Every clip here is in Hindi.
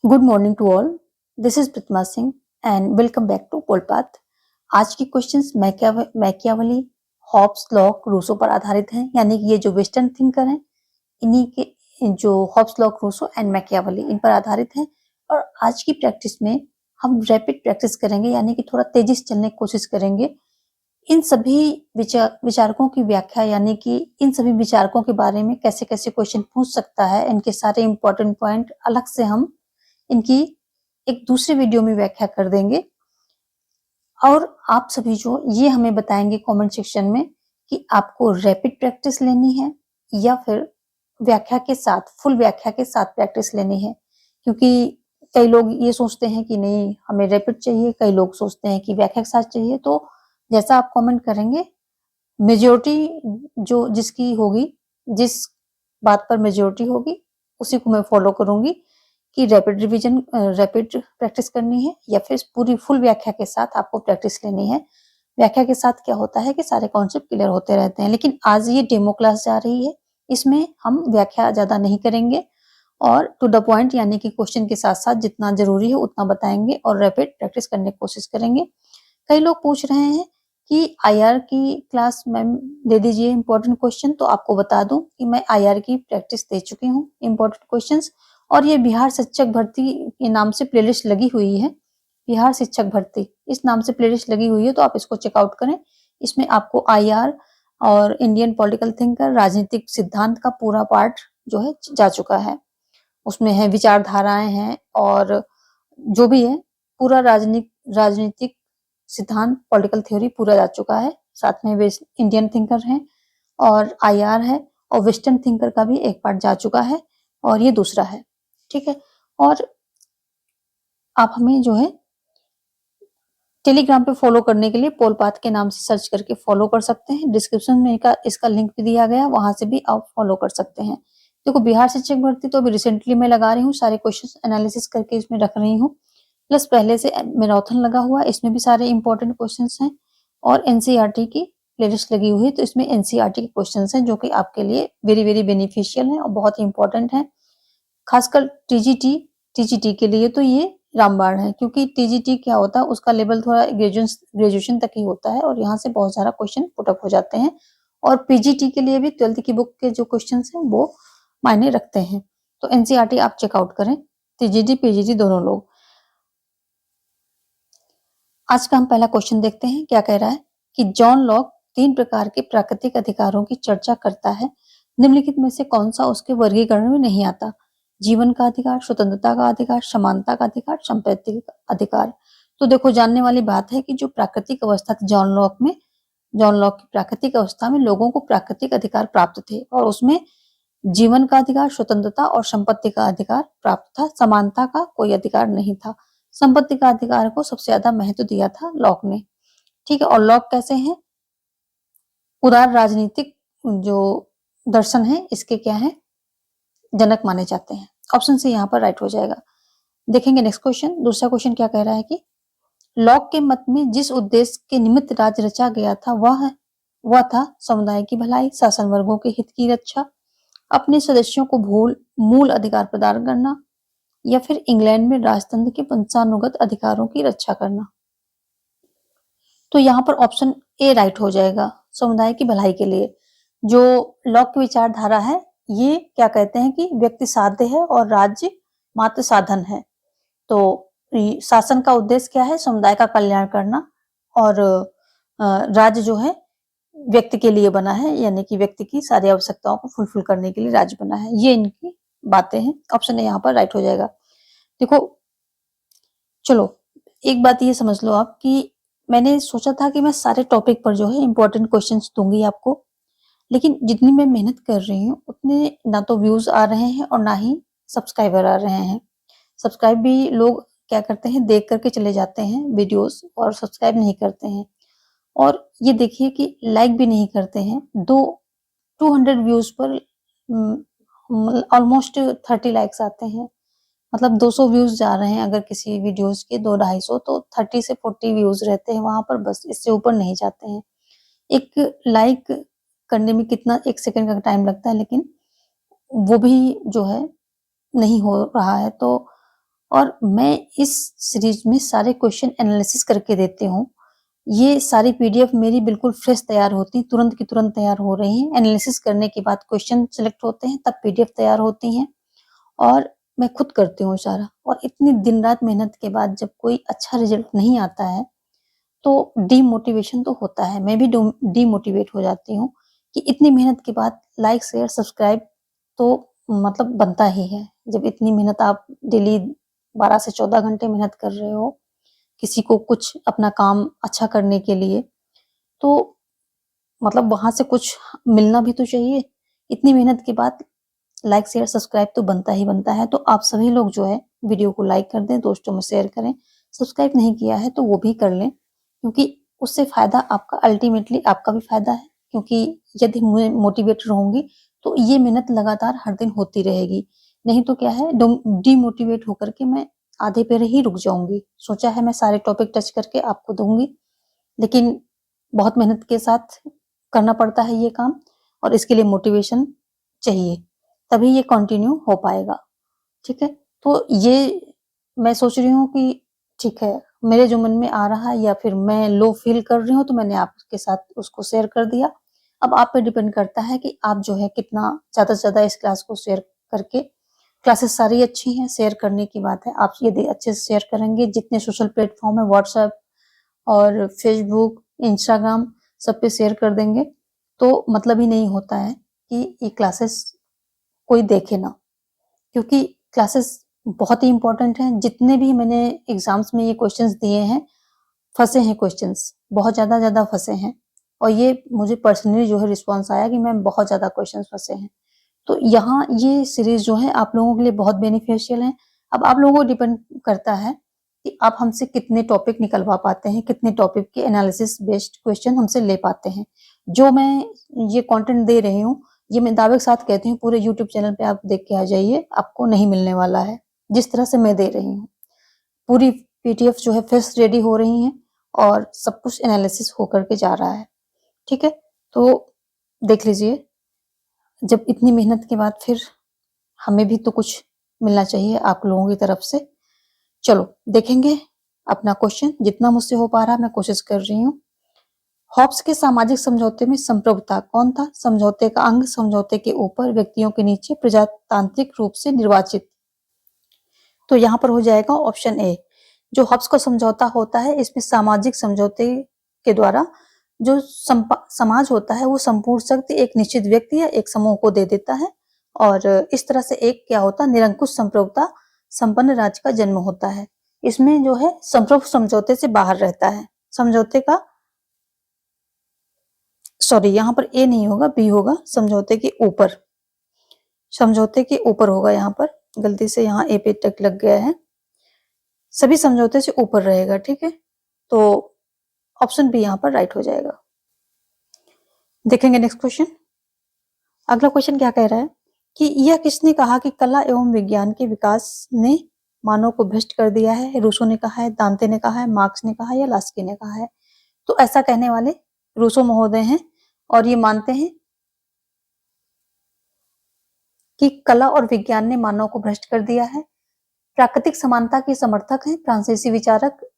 Good morning to all. This is Pratima Singh and welcome back to Polpath. आज की questions Machiavelli, Hobbes, Locke, Rousseau पर आधारित हैं, यानी कि ये जो वेस्टर्न थिंकर हैं इन्हीं के जो Hobbes, Locke, Rousseau and Machiavelli इन पर आधारित हैं। और आज की प्रैक्टिस में हम रैपिड प्रैक्टिस करेंगे, यानी कि थोड़ा तेजी से चलने की कोशिश करेंगे। इन सभी विचारकों की व्याख्या, यानी कि इन सभी विचारकों के बारे में कैसे कैसे क्वेश्चन पूछ सकता है, इनके सारे इंपॉर्टेंट पॉइंट अलग से हम इनकी एक दूसरे वीडियो में व्याख्या कर देंगे। और आप सभी जो ये हमें बताएंगे कमेंट सेक्शन में कि आपको रैपिड प्रैक्टिस लेनी है या फिर व्याख्या के साथ, फुल व्याख्या के साथ प्रैक्टिस लेनी है। क्योंकि कई लोग ये सोचते हैं कि नहीं हमें रैपिड चाहिए, कई लोग सोचते हैं कि व्याख्या के साथ चाहिए। तो जैसा आप कमेंट करेंगे, मेजोरिटी जो जिसकी होगी, जिस बात पर मेजोरिटी होगी उसी को मैं फॉलो करूंगी कि रैपिड रिवीजन, रैपिड प्रैक्टिस करनी है या फिर पूरी फुल व्याख्या के साथ आपको प्रैक्टिस लेनी है। व्याख्या के साथ क्या होता है कि सारे कॉन्सेप्ट क्लियर होते रहते हैं, लेकिन आज ये डेमो क्लास जा रही है, इसमें हम व्याख्या ज्यादा नहीं करेंगे और टू द पॉइंट, यानी कि क्वेश्चन के साथ साथ जितना जरूरी है उतना बताएंगे और रैपिड प्रैक्टिस करने की कोशिश करेंगे। कई लोग पूछ रहे हैं कि आईआर की क्लास मैम दे दीजिए इंपॉर्टेंट क्वेश्चन, तो आपको बता दूं कि मैं आईआर की प्रैक्टिस दे चुकी हूँ इंपॉर्टेंट क्वेश्चंस। और ये बिहार शिक्षक भर्ती के नाम से प्लेलिस्ट लगी हुई है, बिहार शिक्षक भर्ती इस नाम से प्लेलिस्ट लगी हुई है, तो आप इसको चेकआउट करें। इसमें आपको आईआर और इंडियन पॉलिटिकल थिंकर, राजनीतिक सिद्धांत का पूरा पार्ट जो है जा चुका है। उसमें है विचारधाराएं हैं और जो भी है पूरा राजनीतिक सिद्धांत, पॉलिटिकल थ्योरी पूरा जा चुका है। साथ में वेस्ट इंडियन थिंकर है और आईआर है और वेस्टर्न थिंकर का भी एक पार्ट जा चुका है और ये दूसरा है, ठीक है। और आप हमें जो है टेलीग्राम पे फॉलो करने के लिए पोलपाथ के नाम से सर्च करके फॉलो कर सकते हैं। डिस्क्रिप्शन में इसका लिंक भी दिया गया, वहां से भी आप फॉलो कर सकते हैं। देखो बिहार शिक्षक भर्ती तो अभी रिसेंटली मैं लगा रही हूँ, सारे क्वेश्चन एनालिसिस करके इसमें रख रही हूँ। प्लस पहले से मैराथन लगा हुआ, इसमें भी सारे इंपॉर्टेंट क्वेश्चंस हैं और एनसीईआरटी की प्लेलिस्ट लगी हुई है, तो इसमें एनसीईआरटी के क्वेश्चंस हैं जो कि आपके लिए वेरी वेरी बेनिफिशियल हैं और बहुत इंपॉर्टेंट है। खासकर टीजीटी के लिए तो ये रामबाण है, क्योंकि टीजीटी क्या होता है उसका लेवल थोड़ा ग्रेजुएशन तक ही होता है और यहाँ से बहुत सारा क्वेश्चन पुटअप हो जाते हैं। और पीजीटी के लिए भी 12th की बुक के जो क्वेश्चन हैं वो मायने रखते हैं। तो एनसीईआरटी आप चेकआउट करें, टीजीटी पीजीटी दोनों लोग। आज का हम पहला क्वेश्चन देखते हैं, क्या कह रहा है कि जॉन लॉक 3 प्रकार के प्राकृतिक अधिकारों की चर्चा करता है, निम्नलिखित में से कौन सा उसके वर्गीकरण में नहीं आता? जीवन का अधिकार, स्वतंत्रता का अधिकार, समानता का अधिकार, संपत्ति का अधिकार। तो देखो जानने वाली बात है कि जो प्राकृतिक अवस्था थी जॉन लॉक की प्राकृतिक अवस्था में लोगों को प्राकृतिक अधिकार प्राप्त थे और उसमें जीवन का अधिकार, स्वतंत्रता और संपत्ति का अधिकार प्राप्त था। समानता का कोई अधिकार नहीं था। संपत्ति का अधिकार को सबसे ज्यादा महत्व दिया था लॉक ने, ठीक है। और लॉक कैसे हैं? उदार राजनीतिक जो दर्शन है इसके क्या है, जनक माने जाते हैं। ऑप्शन सी यहाँ पर राइट हो जाएगा। देखेंगे नेक्स्ट क्वेश्चन। दूसरा क्वेश्चन क्या कह रहा है कि लॉक के मत में जिस उद्देश्य के निमित्त राज्य रचा गया था वह था समुदाय की भलाई, शासन वर्गों के हित की रक्षा, अपने सदस्यों को मूल अधिकार प्रदान करना या फिर इंग्लैंड में राजतंत्र के वंशानुगत अधिकारों की रक्षा करना। तो यहाँ पर ऑप्शन ए राइट हो जाएगा, समुदाय की भलाई के लिए। जो लॉक की विचारधारा है ये क्या कहते हैं कि व्यक्ति साध्य है और राज्य मात्र साधन है। तो शासन का उद्देश्य क्या है? समुदाय का कल्याण करना और राज्य जो है व्यक्ति के लिए बना है, यानी कि व्यक्ति की सारी आवश्यकताओं को फुलफिल करने के लिए राज्य बना है। ये इनकी बातें हैं। ऑप्शन ए यहाँ पर राइट हो जाएगा। देखो चलो एक बात ये समझ लो आप कि मैंने सोचा था कि मैं सारे टॉपिक पर जो है इंपॉर्टेंट क्वेश्चंस दूंगी आपको, लेकिन जितनी मैं मेहनत कर रही हूँ उतने ना तो व्यूज आ रहे हैं और ना ही सब्सक्राइबर आ रहे हैं। सब्सक्राइब भी लोग क्या करते हैं, देख करके चले जाते हैं वीडियोस और सब्सक्राइब नहीं करते हैं। और ये देखिए कि लाइक भी नहीं करते हैं। 200 व्यूज पर ऑलमोस्ट 30 लाइक्स आते हैं, मतलब 200 व्यूज जा रहे हैं अगर किसी वीडियोस के 200-250, तो 30 से 40 व्यूज रहते हैं वहां पर, बस इससे ऊपर नहीं जाते हैं। एक लाइक करने में कितना 1 सेकंड का टाइम लगता है, लेकिन वो भी जो है नहीं हो रहा है। तो और मैं इस सीरीज में सारे क्वेश्चन एनालिसिस करके देती हूँ। ये सारी पीडीएफ मेरी बिल्कुल फ्रेश तैयार होती, तुरंत की तुरंत तैयार हो रही हैं। एनालिसिस करने के बाद क्वेश्चन सिलेक्ट होते हैं, तब पीडीएफ तैयार होती हैं और मैं खुद करती हूँ सारा। और इतनी दिन रात मेहनत के बाद जब कोई अच्छा रिजल्ट नहीं आता है, तो डीमोटिवेशन तो होता है। मैं भी डीमोटिवेट हो जाती हूँ कि इतनी मेहनत के बाद लाइक, शेयर, सब्सक्राइब तो मतलब बनता ही है। जब इतनी मेहनत आप डेली 12 से 14 घंटे मेहनत कर रहे हो, किसी को कुछ अपना काम अच्छा करने के लिए, तो मतलब वहाँ से कुछ मिलना भी तो चाहिए। इतनी मेहनत के बाद लाइक, शेयर, सब्सक्राइब तो बनता ही बनता है। तो आप सभी लोग जो है वीडियो को लाइक कर दें, दोस्तों में शेयर करें। सब्सक्राइब नहीं किया है तो वो भी कर लें, क्योंकि उससे फ़ायदा आपका, अल्टीमेटली आपका भी फ़ायदा है। क्योंकि यदि मैं मोटिवेट रहूँगी तो ये मेहनत लगातार हर दिन होती रहेगी। नहीं तो क्या है, डीमोटिवेट होकर के मैं आधे पे ही रुक जाऊँगी। सोचा है मैं सारे टॉपिक टच करके आपको दूँगी, लेकिन बहुत मेहनत के साथ करना पड़ता है ये काम, और इसके लिए मोटिवेशन चाहिए, तभी ये कंटिन्यू हो पाएगा। ठीक है? तो ये मैं सोच रही हूँ कि ठीक है, मेरे जो मन में आ रहा है या फिर मैं लो फ़ील कर रही हूँ, तो मैंने आपके साथ उसको शेयर कर दिया। अब आप पे डिपेंड करता है कि आप जो है कितना ज़्यादा से ज़्यादा इस क्लास को शेयर करके, क्लासेस सारी अच्छी हैं, शेयर करने की बात है। आप यदि अच्छे से शेयर करेंगे, जितने सोशल प्लेटफ़ॉर्म है, व्हाट्सएप और फ़ेसबुक, इंस्टाग्राम, सब पे शेयर कर देंगे, तो मतलब ही नहीं होता है कि ये क्लासेस कोई देखे ना। क्योंकि क्लासेस बहुत ही इम्पोर्टेंट हैं। जितने भी मैंने एग्ज़ाम्स में ये क्वेश्चंस दिए हैं, फँसे हैं क्वेश्चंस, बहुत ज़्यादा फँसे हैं। और ये मुझे पर्सनली जो है रिस्पॉन्स आया कि मैम बहुत ज़्यादा क्वेश्चंस फँसे हैं। तो यहाँ ये सीरीज़ जो है आप लोगों के लिए बहुत बेनिफिशियल है। अब आप लोगों को डिपेंड करता है कि आप हमसे कितने टॉपिक निकलवा पाते हैं, कितने टॉपिक के एनालिसिस बेस्ड क्वेश्चन हमसे ले पाते हैं। जो मैं ये कंटेंट दे रही हूँ, ये मैं दावे के साथ कहती हूँ, पूरे यूट्यूब चैनल पे आप देख के आ जाइए, आपको नहीं मिलने वाला है, जिस तरह से मैं दे रही हूँ। पूरी पीडीएफ जो है फ्रेश रेडी हो रही हैं और सब कुछ एनालिसिस होकर के जा रहा है। ठीक है? तो देख लीजिए, जब इतनी मेहनत के बाद फिर हमें भी तो कुछ मिलना चाहिए आप लोगों की तरफ से। चलो देखेंगे अपना क्वेश्चन, जितना मुझसे हो पा रहा है मैं कोशिश कर रही हूँ। हॉब्स के सामाजिक समझौते में संप्रभुता कौन था? समझौते का अंग समझौते के ऊपर, व्यक्तियों के नीचे, प्रजातांत्रिक रूप से निर्वाचित। तो यहाँ पर हो जाएगा ऑप्शन ए। जो हॉब्स का समझौता होता है, इसमें सामाजिक समझौते के द्वारा जो समाज होता है वो संपूर्ण शक्ति एक निश्चित व्यक्ति या एक समूह को दे देता है, और इस तरह से एक क्या होता है, निरंकुश संप्रभुता संपन्न राज्य का जन्म होता है। इसमें जो है संप्रभु समझौते से बाहर रहता है। समझौते का, सॉरी यहाँ पर ए नहीं होगा, बी होगा, समझौते के ऊपर। समझौते के ऊपर होगा, यहाँ पर गलती से यहाँ ए पे टक लग गया है। सभी समझौते से ऊपर रहेगा। ठीक है? तो ऑप्शन बी यहाँ पर राइट हो जाएगा। देखेंगे नेक्स्ट क्वेश्चन। अगला क्वेश्चन क्या कह रहा है कि यह किसने कहा कि कला एवं विज्ञान के विकास ने मानव को भ्रष्ट कर दिया है? रूसो ने कहा है, दांते ने कहा है, मार्क्स ने कहा है या लास्की ने कहा है? तो ऐसा कहने वाले रूसो महोदय हैं, और ये मानते हैं कि कला और विज्ञान ने मानव को भ्रष्ट कर दिया है। प्राकृतिक समानता के समर्थक हैं, फ्रांसीसी विचारक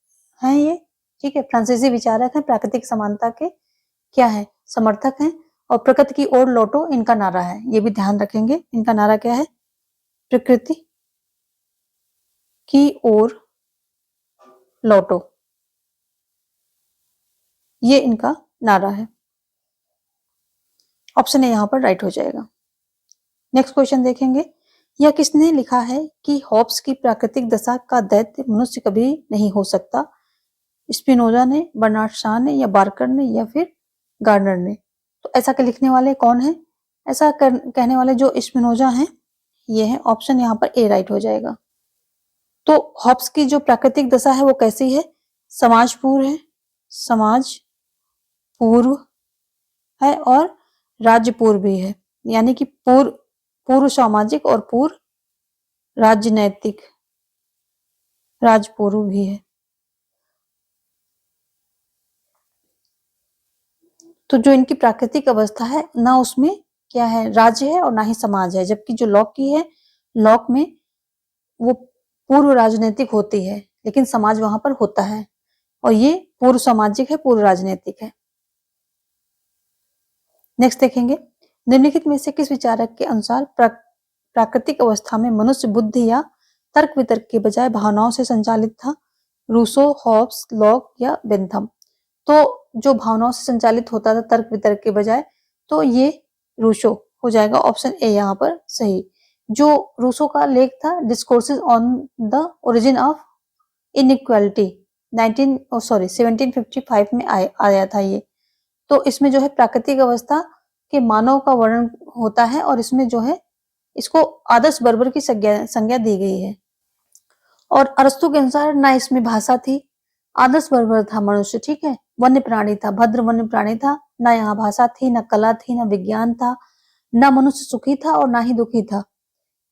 हैं ये। ठीक है? फ्रांसीसी विचारक हैं, प्राकृतिक समानता के क्या है, समर्थक हैं। और प्रकृति की ओर लौटो इनका नारा है, ये भी ध्यान रखेंगे। इनका नारा क्या है? प्रकृति की ओर लौटो, ये इनका नारा है। ऑप्शन ए यहाँ पर राइट हो जाएगा। नेक्स्ट क्वेश्चन देखेंगे। यह किसने लिखा है कि हॉब्स की प्राकृतिक दशा का दैत्य मनुष्य कभी नहीं हो सकता? स्पिनोजा ने, बर्नार्ड शॉ ने, या बार्कर ने, या फिर गार्डनर ने? तो ऐसा के लिखने वाले कौन है? ऐसा कहने वाले जो स्पिनोजा हैं, ये है। ऑप्शन यहाँ पर ए राइट हो जाएगा। तो हॉब्स की जो प्राकृतिक दशा है वो कैसी है? समाज पूर्व है, समाज पूर्व है, और राज्य पूर्व भी है। यानी कि पूर्व सामाजिक और पूर्व राजनैतिक, राजपूर्व भी है। तो जो इनकी प्राकृतिक अवस्था है, ना उसमें क्या है, राज्य है, और ना ही समाज है। जबकि जो लॉक की है, लॉक में वो पूर्व राजनीतिक होती है, लेकिन समाज वहां पर होता है, और ये पूर्व सामाजिक है, पूर्व राजनीतिक है। नेक्स्ट देखेंगे, निम्नलिखित में से किस विचारक के अनुसार प्राकृतिक अवस्था में मनुष्य बुद्धि या तर्क वितर्क के बजाय भावनाओं से संचालित था? रूसो, हॉब्स, लॉक या बेंथम? तो जो भावनाओं से संचालित होता था तर्क वितर्क के बजाय, तो ये रूसो हो जाएगा, ऑप्शन ए यहाँ पर सही। जो रूसो का लेख था discourses on the origin of inequality 1755 में आया था ये। तो इसमें जो है प्राकृतिक अवस्था के मानव का वर्णन होता है, और इसमें जो है इसको आदर्श बर्बर की संज्ञा दी गई है। और अरस्तु के अनुसार ना इसमें भाषा थी, आदर्श बर्बर था मनुष्य, ठीक है, वन्य प्राणी था, भद्र वन्य प्राणी था, ना यहाँ भाषा थी, ना कला थी, ना विज्ञान था, ना मनुष्य सुखी था और ना ही दुखी था,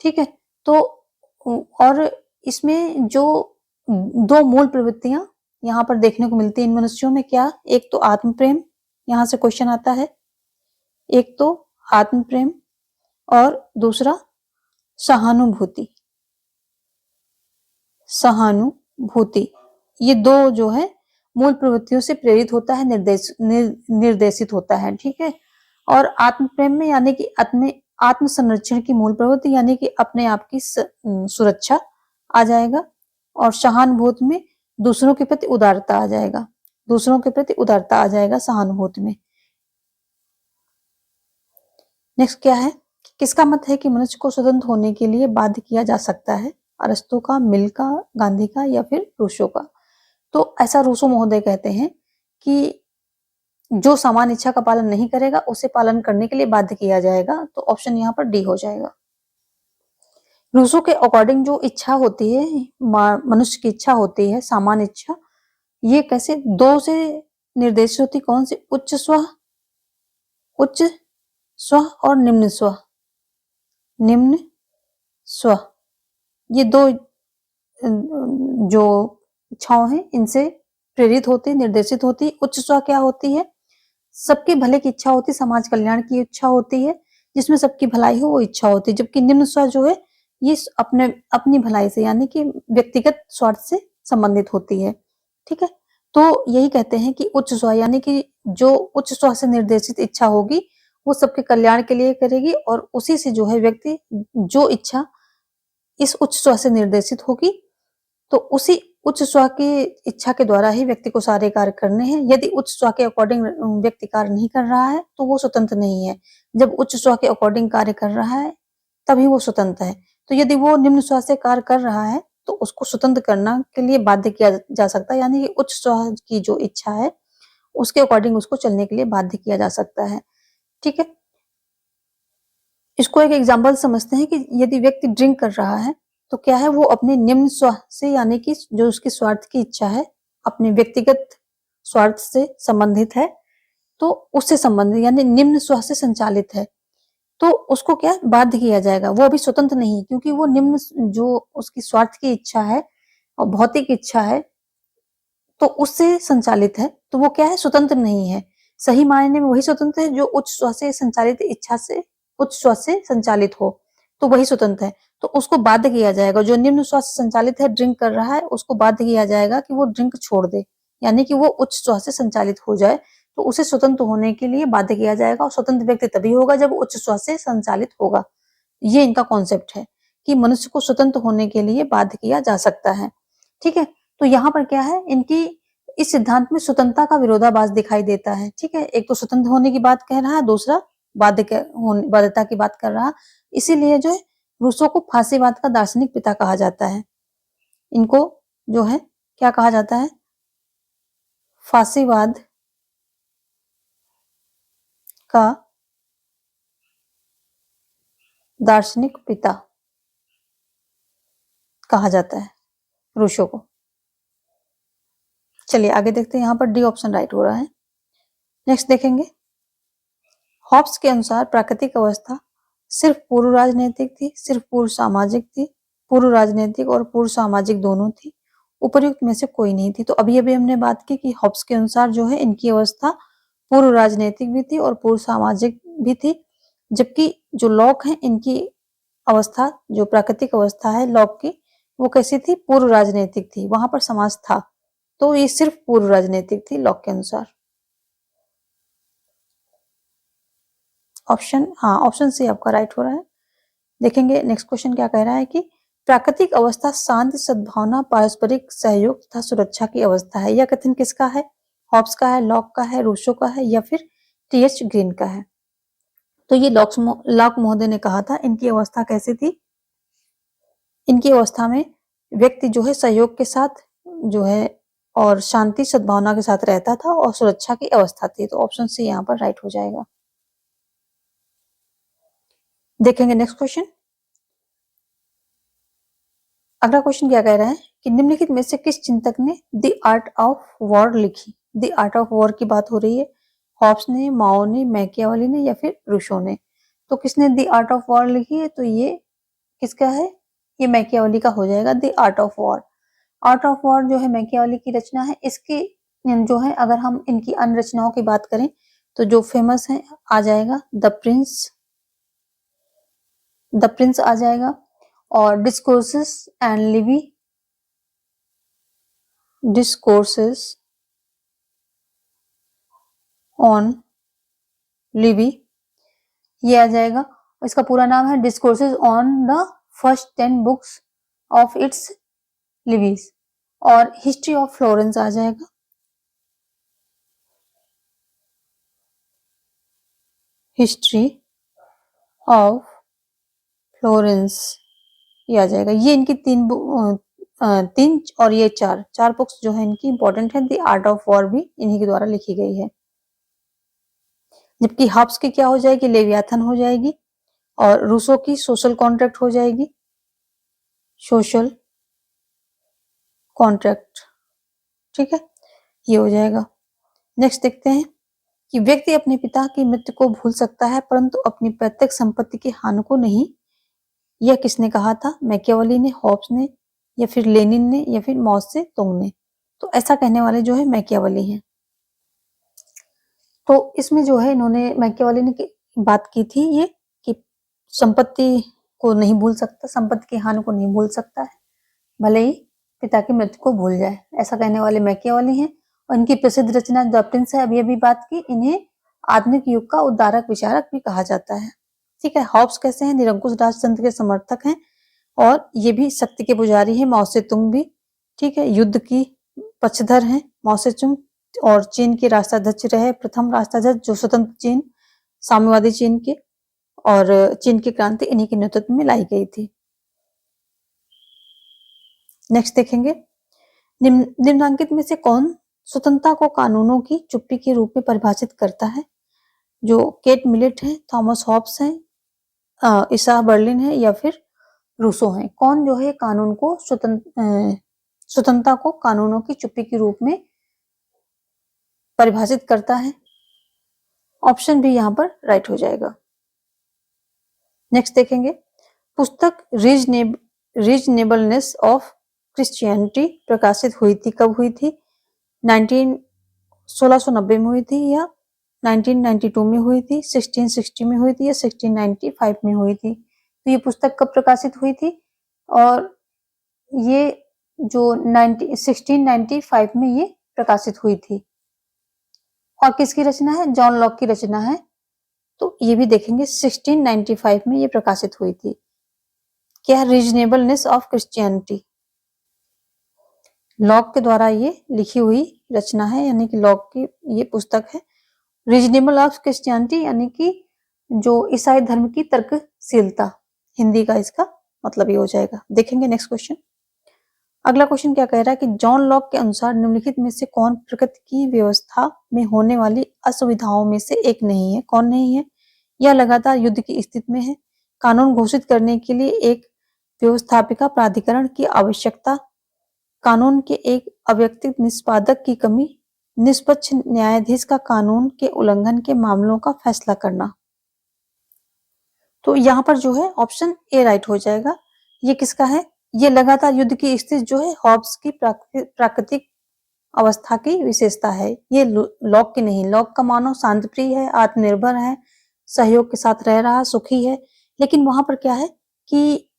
ठीक है। तो और इसमें जो दो मूल प्रवृत्तियां यहाँ पर देखने को मिलती है इन मनुष्यों में, क्या? एक तो आत्म प्रेम, यहाँ से क्वेश्चन आता है, एक तो आत्म प्रेम और दूसरा सहानुभूति। सहानुभूति, ये दो जो है मूल प्रवृत्तियों से प्रेरित होता है, निर्देशित होता है, ठीक है। और आत्म प्रेम में यानी कि आत्म संरक्षण की मूल प्रवृत्ति, यानी कि अपने आप की सुरक्षा आ जाएगा, और सहानुभूति में दूसरों के प्रति उदारता आ जाएगा, दूसरों के प्रति उदारता आ जाएगा सहानुभूति में। नेक्स्ट क्या है, किसका मत है कि मनुष्य को स्वतंत्र होने के लिए बाध्य किया जा सकता है? अरस्तु का, मिल का, गांधी का या फिर रूसो का? तो ऐसा रूसो महोदय कहते हैं कि जो सामान्य इच्छा का पालन नहीं करेगा उसे पालन करने के लिए बाध्य किया जाएगा, तो ऑप्शन यहाँ पर डी हो जाएगा। रूसो के अकॉर्डिंग जो इच्छा होती है, मनुष्य की इच्छा होती है, सामान्य इच्छा, ये कैसे दो से निर्देशित होती, कौन से? उच्च स्व और निम्न स्व। निम्न स्व, ये दो जो इच्छाओं हैं इनसे प्रेरित होती, निर्देशित होती। उच्च स्व क्या होती है? सबके भले की इच्छा होती, समाज कल्याण की इच्छा होती है, जिसमें सबकी भलाई हो वो इच्छा होती है। जबकि निम्न स्व जो है ये अपनी भलाई से यानी कि व्यक्तिगत स्वार्थ से संबंधित होती है, ठीक है। तो यही कहते हैं कि उच्च स्व यानी कि जो उच्च स्व से निर्देशित इच्छा होगी वो सबके कल्याण के लिए करेगी, और उसी से जो है व्यक्ति जो इच्छा इस उच्च स्व से निर्देशित होगी, तो उसी उच्च स्व की इच्छा के द्वारा ही व्यक्ति को सारे कार्य करने हैं। यदि उच्च स्व के अकॉर्डिंग व्यक्ति कार्य नहीं कर रहा है तो वो स्वतंत्र नहीं है। जब उच्च स्व के अकॉर्डिंग कार्य कर रहा है तभी वो स्वतंत्र है। तो यदि वो निम्न स्व से कार्य कर रहा है तो उसको स्वतंत्र करना के लिए बाध्य किया जा सकता है, यानी कि उच्च स्व की जो इच्छा है उसके अकॉर्डिंग उसको चलने के लिए बाध्य किया जा सकता है, ठीक है। इसको एक एग्जाम्पल समझते हैं कि यदि व्यक्ति ड्रिंक कर रहा है तो क्या है, वो अपने निम्न स्व से यानी कि जो उसकी स्वार्थ की इच्छा है, अपने व्यक्तिगत स्वार्थ से संबंधित है, तो उससे संबंधित यानी निम्न स्व से संचालित है, तो उसको क्या बाध्य किया जाएगा। वो अभी स्वतंत्र नहीं, क्योंकि वो निम्न जो उसकी स्वार्थ की इच्छा है और भौतिक इच्छा है तो उससे संचालित है, तो वो क्या है, स्वतंत्र नहीं है। सही मायने में वही स्वतंत्र है जो उच्च स्व से संचालित इच्छा से उच्च स्व से संचालित हो, तो वही स्वतंत्र है। तो उसको बाध्य किया जाएगा। जो निम्न स्व से संचालित है, ड्रिंक कर रहा है, उसको बाध्य किया जाएगा कि वो ड्रिंक छोड़ दे, यानी कि वो उच्च स्व से संचालित हो जाए, तो उसे स्वतंत्र होने के लिए बाध्य किया जाएगा। और स्वतंत्र व्यक्ति तभी होगा जब उच्च स्व से संचालित होगा। ये इनका कॉन्सेप्ट है कि मनुष्य को स्वतंत्र होने के लिए बाध्य किया जा सकता है, ठीक है। तो यहाँ पर क्या है, इनकी इस सिद्धांत में स्वतंत्रता का विरोधाभास दिखाई देता है, ठीक है। एक तो स्वतंत्र होने की बात कह रहा है, दूसरा बाध्यता की बात कर रहा, इसीलिए जो है रूसो को फांसीवाद का दार्शनिक पिता कहा जाता है। इनको जो है क्या कहा जाता है, फांसीवाद का दार्शनिक पिता कहा जाता है रूसो को। चलिए आगे देखते हैं, यहाँ पर डी ऑप्शन राइट हो रहा है। नेक्स्ट देखेंगे, हॉब्स के अनुसार प्राकृतिक अवस्था सिर्फ पूर्व राजनीतिक थी, सिर्फ पूर्व सामाजिक थी, पूर्व राजनीतिक और पूर्व सामाजिक दोनों थी, उपर्युक्त में से कोई नहीं थी। तो अभी अभी हमने बात की कि हॉब्स के अनुसार जो है इनकी अवस्था पूर्व राजनीतिक भी थी और पूर्व सामाजिक भी थी, जबकि जो लॉक है इनकी अवस्था जो प्राकृतिक अवस्था है लॉक की, वो कैसी थी? पूर्व राजनीतिक थी, वहां पर समाज था, तो ये सिर्फ पूर्व राजनीतिक थी लॉक के अनुसार। ऑप्शन सी आपका राइट हो रहा है। देखेंगे नेक्स्ट क्वेश्चन क्या कह रहा है कि प्राकृतिक अवस्था शांति, सद्भावना, पारस्परिक सहयोग तथा सुरक्षा की अवस्था है। यह कथन किसका है? हॉब्स का है, लॉक का है, रूसो का है या फिर टी.एच. ग्रीन का है? तो ये लॉक महोदय ने कहा था। इनकी अवस्था कैसी थी? इनकी अवस्था में व्यक्ति जो है सहयोग के साथ जो है और शांति सद्भावना के साथ रहता था और सुरक्षा की अवस्था थी। तो ऑप्शन सी यहाँ पर राइट हो जाएगा। देखेंगे नेक्स्ट क्वेश्चन। अगला क्वेश्चन क्या कह रहा है कि निम्नलिखित में से किस चिंतक ने द आर्ट ऑफ वॉर लिखी? द आर्ट ऑफ वॉर की बात हो रही है। हॉब्स ने, माओ ने, मैकियावेली ने या फिर रूसो ने? तो किसने द आर्ट ऑफ वॉर लिखी है? तो ये किसका है? ये मैकियावेली का हो जाएगा, the art of war. Art of war जो है मैकियावेली की रचना है। इसकी जो है अगर हम इनकी अन्य रचनाओं की बात करें तो जो फेमस है आ जाएगा द प्रिंस आ जाएगा, और discourses and Levi, discourses on Levi ये आ जाएगा। इसका पूरा नाम है discourses on the first 10 books of its levees. और हिस्ट्री ऑफ फ्लोरेंस आ जाएगा। हिस्ट्री ऑफ फ्लोरेंस ये आ जाएगा। ये इनकी तीन और ये चार बुक्स जो है इनकी इंपॉर्टेंट है। द आर्ट ऑफ वॉर भी इन्हीं के द्वारा लिखी गई है। जबकि हब्स की क्या हो जाएगी? लेवियाथन हो जाएगी, और रूसो की सोशल कॉन्ट्रैक्ट हो जाएगी, सोशल कॉन्ट्रैक्ट। ठीक है, ये हो जाएगा। नेक्स्ट देखते हैं कि व्यक्ति अपने पिता की मृत्यु को भूल सकता है परंतु अपनी पैतृक संपत्ति की हानि को नहीं। यह किसने कहा था? मैकियावेली ने, हॉब्स ने या फिर लेनिन ने या फिर माओ से तुंग ने? तो ऐसा कहने वाले जो है मैकियावेली हैं। तो इसमें जो है इन्होंने मैकियावेली ने बात की थी ये कि संपत्ति को नहीं भूल सकता, संपत्ति की हानि को नहीं भूल सकता है, भले ही पिता की मृत्यु को भूल जाए। ऐसा कहने वाले मैकियावेली हैं। और इनकी प्रसिद्ध रचना द प्रिंस है, अभी बात की। इन्हें आधुनिक युग का उद्धारक विचारक भी कहा जाता है। ठीक है। हॉब्स कैसे हैं? निरंकुश राजतंत्र के समर्थक हैं और ये भी शक्ति के पुजारी हैं। माओ से तुंग भी, ठीक है, युद्ध की पक्षधर हैं माओ से तुंग, और चीन के राष्ट्राध्यक्ष रहे, प्रथम राष्ट्राध्यक्ष जो स्वतंत्र चीन, साम्यवादी चीन के, और चीन की क्रांति इन्हीं के नेतृत्व में लाई गई थी। नेक्स्ट देखेंगे, निम्नांकित में से कौन स्वतंत्रता को कानूनों की चुप्पी के रूप में परिभाषित करता है? जो केट मिलेट है, थॉमस हॉब्स है, ईसा बर्लिन है या फिर रूसो है? कौन जो है कानून को स्वतंत्रता को कानूनों की चुप्पी के रूप में परिभाषित करता है? ऑप्शन भी यहाँ पर राइट हो जाएगा। नेक्स्ट देखेंगे, पुस्तक रीजनेबलनेस ऑफ क्रिश्चियनिटी प्रकाशित हुई थी, कब हुई थी? 1690 में हुई थी या 1992 में हुई थी, 1660 में हुई थी या 1695 में हुई थी? तो ये पुस्तक कब प्रकाशित हुई थी? और ये जो 1695 में ये प्रकाशित हुई थी। और किसकी रचना है? जॉन लॉक की रचना है। तो ये भी देखेंगे 1695 में ये प्रकाशित हुई थी। क्या है? Reasonableness of Christianity. लॉक के द्वारा ये लिखी हुई रचना है, यानी कि लॉक की ये पुस्तक है। रीजनेबल ऑफ क्रिश्चियनिटी यानी कि जो ईसाई धर्म की तर्कशीलता, हिंदी का इसका मतलब ये हो जाएगा। देखेंगे नेक्स्ट क्वेश्चन। अगला क्वेश्चन क्या कह रहा है कि जॉन लॉक के अनुसार निम्नलिखित में से कौन प्रकृति की व्यवस्था में होने वाली असुविधाओं में से एक नहीं है? कौन नहीं है? यह लगातार युद्ध की स्थिति में है, कानून घोषित करने के लिए एक व्यवस्थापिका प्राधिकरण की आवश्यकता, कानून के एक अव्यक्तिक निष्पादक की कमी, निष्पक्ष न्यायाधीश का कानून के उल्लंघन के मामलों का फैसला करना। तो यहाँ पर जो है ऑप्शन ए राइट हो जाएगा। ये किसका है? ये लगातार युद्ध की स्थिति जो है हॉब्स की प्राकृतिक अवस्था की विशेषता है, ये लॉक की नहीं। लॉक का मानव शांतिप्रिय है, आत्मनिर्भर है, सहयोग के साथ रह रहा, सुखी है। लेकिन वहां पर क्या है कि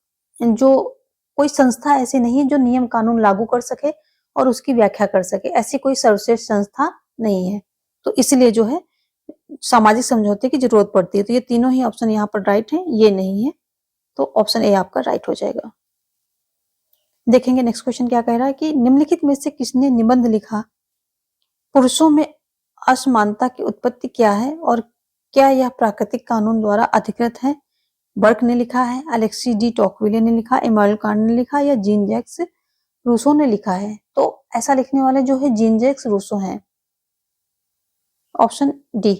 जो कोई संस्था ऐसी नहीं है जो नियम कानून लागू कर सके और उसकी व्याख्या कर सके, ऐसी कोई सर्वश्रेष्ठ संस्था नहीं है। तो इसलिए जो है सामाजिक समझौते की जरूरत पड़ती है। तो ये तीनों ही ऑप्शन यहाँ पर राइट है, ये नहीं है, तो ऑप्शन ए आपका राइट हो जाएगा। देखेंगे नेक्स्ट क्वेश्चन क्या कह रहा है कि निम्नलिखित में से किसने निबंध लिखा, पुरुषों में असमानता की उत्पत्ति क्या है और क्या यह प्राकृतिक कानून द्वारा अधिकृत है? बर्क ने लिखा है, अलेक्सी डी टॉकविले ने लिखा, इमानुएल कांट ने लिखा या जीन जैक्स रूसो ने लिखा है? तो ऐसा लिखने वाले जो है जीन जैक्स रूसो हैं, ऑप्शन डी।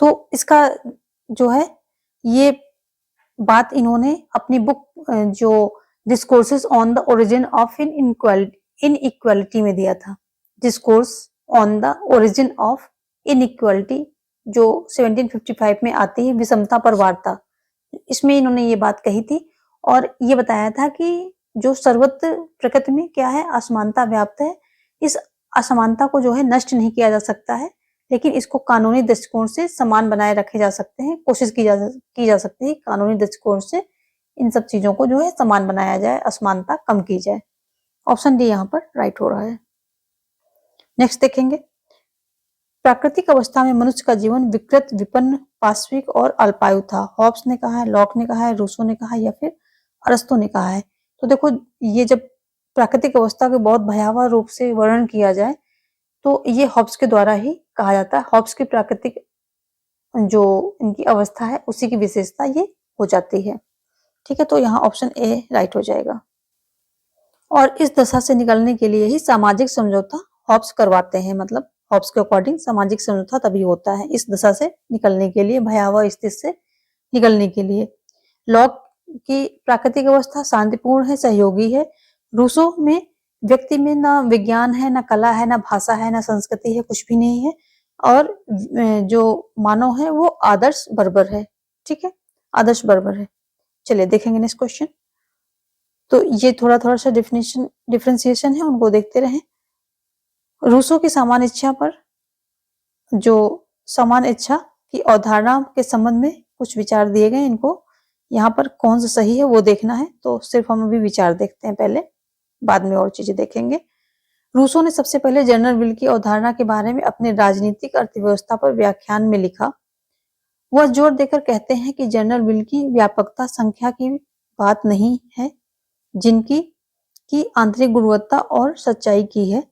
तो इसका जो है ये बात इन्होंने अपनी बुक जो discourses on the origin of inequality में दिया था। Discourse on the origin of inequality जो 1755 में आती है, विषमता पर वार्ता, इसमें इन्होंने ये बात कही थी और ये बताया था कि जो सर्वत्र प्रकृति में क्या है, असमानता व्याप्त है। इस असमानता को जो है नष्ट नहीं किया जा सकता है, लेकिन इसको कानूनी दृष्टिकोण से समान बनाए रखे जा सकते हैं, कोशिश की जा सकती है कानूनी दृष्टिकोण से इन सब चीजों को जो है समान बनाया जाए, असमानता कम की जाए। ऑप्शन डी यहाँ पर राइट हो रहा है। नेक्स्ट देखेंगे, प्राकृतिक अवस्था में मनुष्य का जीवन विकृत, विपन्न, पाश्विक और अल्पायु था। हॉब्स ने कहा है, लॉक ने कहा है, रूसो ने कहा है या फिर अरस्तु ने कहा है? तो देखो, ये जब प्राकृतिक अवस्था के बहुत भयावह रूप से वर्णन किया जाए तो ये हॉब्स के द्वारा ही कहा जाता है। हॉब्स की प्राकृतिक जो इनकी अवस्था है उसी की विशेषता ये हो जाती है। ठीक है, तो यहाँ ऑप्शन ए राइट हो जाएगा। और इस दशा से निकलने के लिए ही सामाजिक समझौता हॉब्स करवाते हैं, मतलब हॉब्स के अकॉर्डिंग सामाजिक समझौता तभी होता है इस दशा से निकलने के लिए, भयावह स्थिति से निकलने के लिए। लॉक की प्राकृतिक अवस्था शांतिपूर्ण है, सहयोगी है। रूसो में व्यक्ति में ना विज्ञान है, ना कला है, ना भाषा है, ना संस्कृति है, कुछ भी नहीं है। और जो मानव है वो आदर्श बर्बर है। ठीक है, आदर्श बर्बर है। चलिए देखेंगे नेक्स्ट क्वेश्चन। तो ये थोड़ा सा डिफरेंशिएशन है, उनको देखते रहें। रूसो की समान इच्छा पर जो समान इच्छा की अवधारणा के संबंध में कुछ विचार दिए गए, इनको यहाँ पर कौन सा सही है वो देखना है। तो सिर्फ हम अभी विचार देखते हैं पहले, बाद में और चीजें देखेंगे। रूसो ने सबसे पहले जनरल विल की अवधारणा के बारे में अपने राजनीतिक अर्थव्यवस्था पर व्याख्यान में लिखा। वह जोर देकर कहते हैं कि जनरल विल की व्यापकता संख्या की बात नहीं है, जिनकी की आंतरिक गुणवत्ता और सच्चाई की है।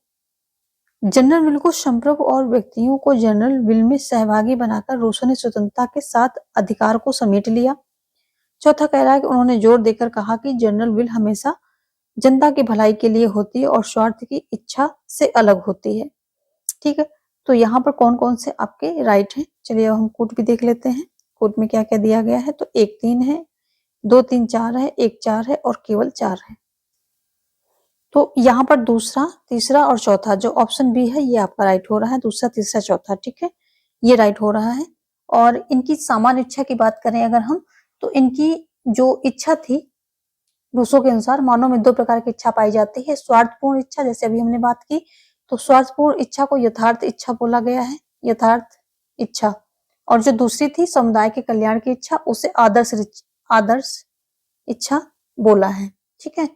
जनरल विल को संप्रभु और व्यक्तियों को जनरल विल में सहभागी बनाकर रूसो ने स्वतंत्रता के साथ अधिकार को समेट लिया। चौथा कह रहा है कि उन्होंने जोर देकर कहा कि जनरल विल हमेशा जनता की भलाई के लिए होती है और स्वार्थ की इच्छा से अलग होती है। ठीक है, तो यहाँ पर कौन कौन से आपके राइट हैं, चलिए हम कोट भी देख लेते हैं। कोट में क्या क्या दिया गया है, तो 1 3 है, 2 3 4 है, 1 4 है और केवल 4 है। तो यहाँ पर दूसरा, तीसरा और चौथा जो ऑप्शन बी है ये आपका राइट हो रहा है। दूसरा, तीसरा, चौथा, ठीक है, ये राइट हो रहा है। और इनकी सामान्य इच्छा की बात करें अगर हम, तो इनकी जो इच्छा थी रूसो के अनुसार, मानव में 2 प्रकार की इच्छा पाई जाती है। स्वार्थपूर्ण इच्छा, जैसे अभी हमने बात की, तो स्वार्थपूर्ण इच्छा को यथार्थ इच्छा बोला गया है, यथार्थ इच्छा। और जो दूसरी थी समुदाय के कल्याण की इच्छा, उसे आदर्श इच्छा बोला है। ठीक है,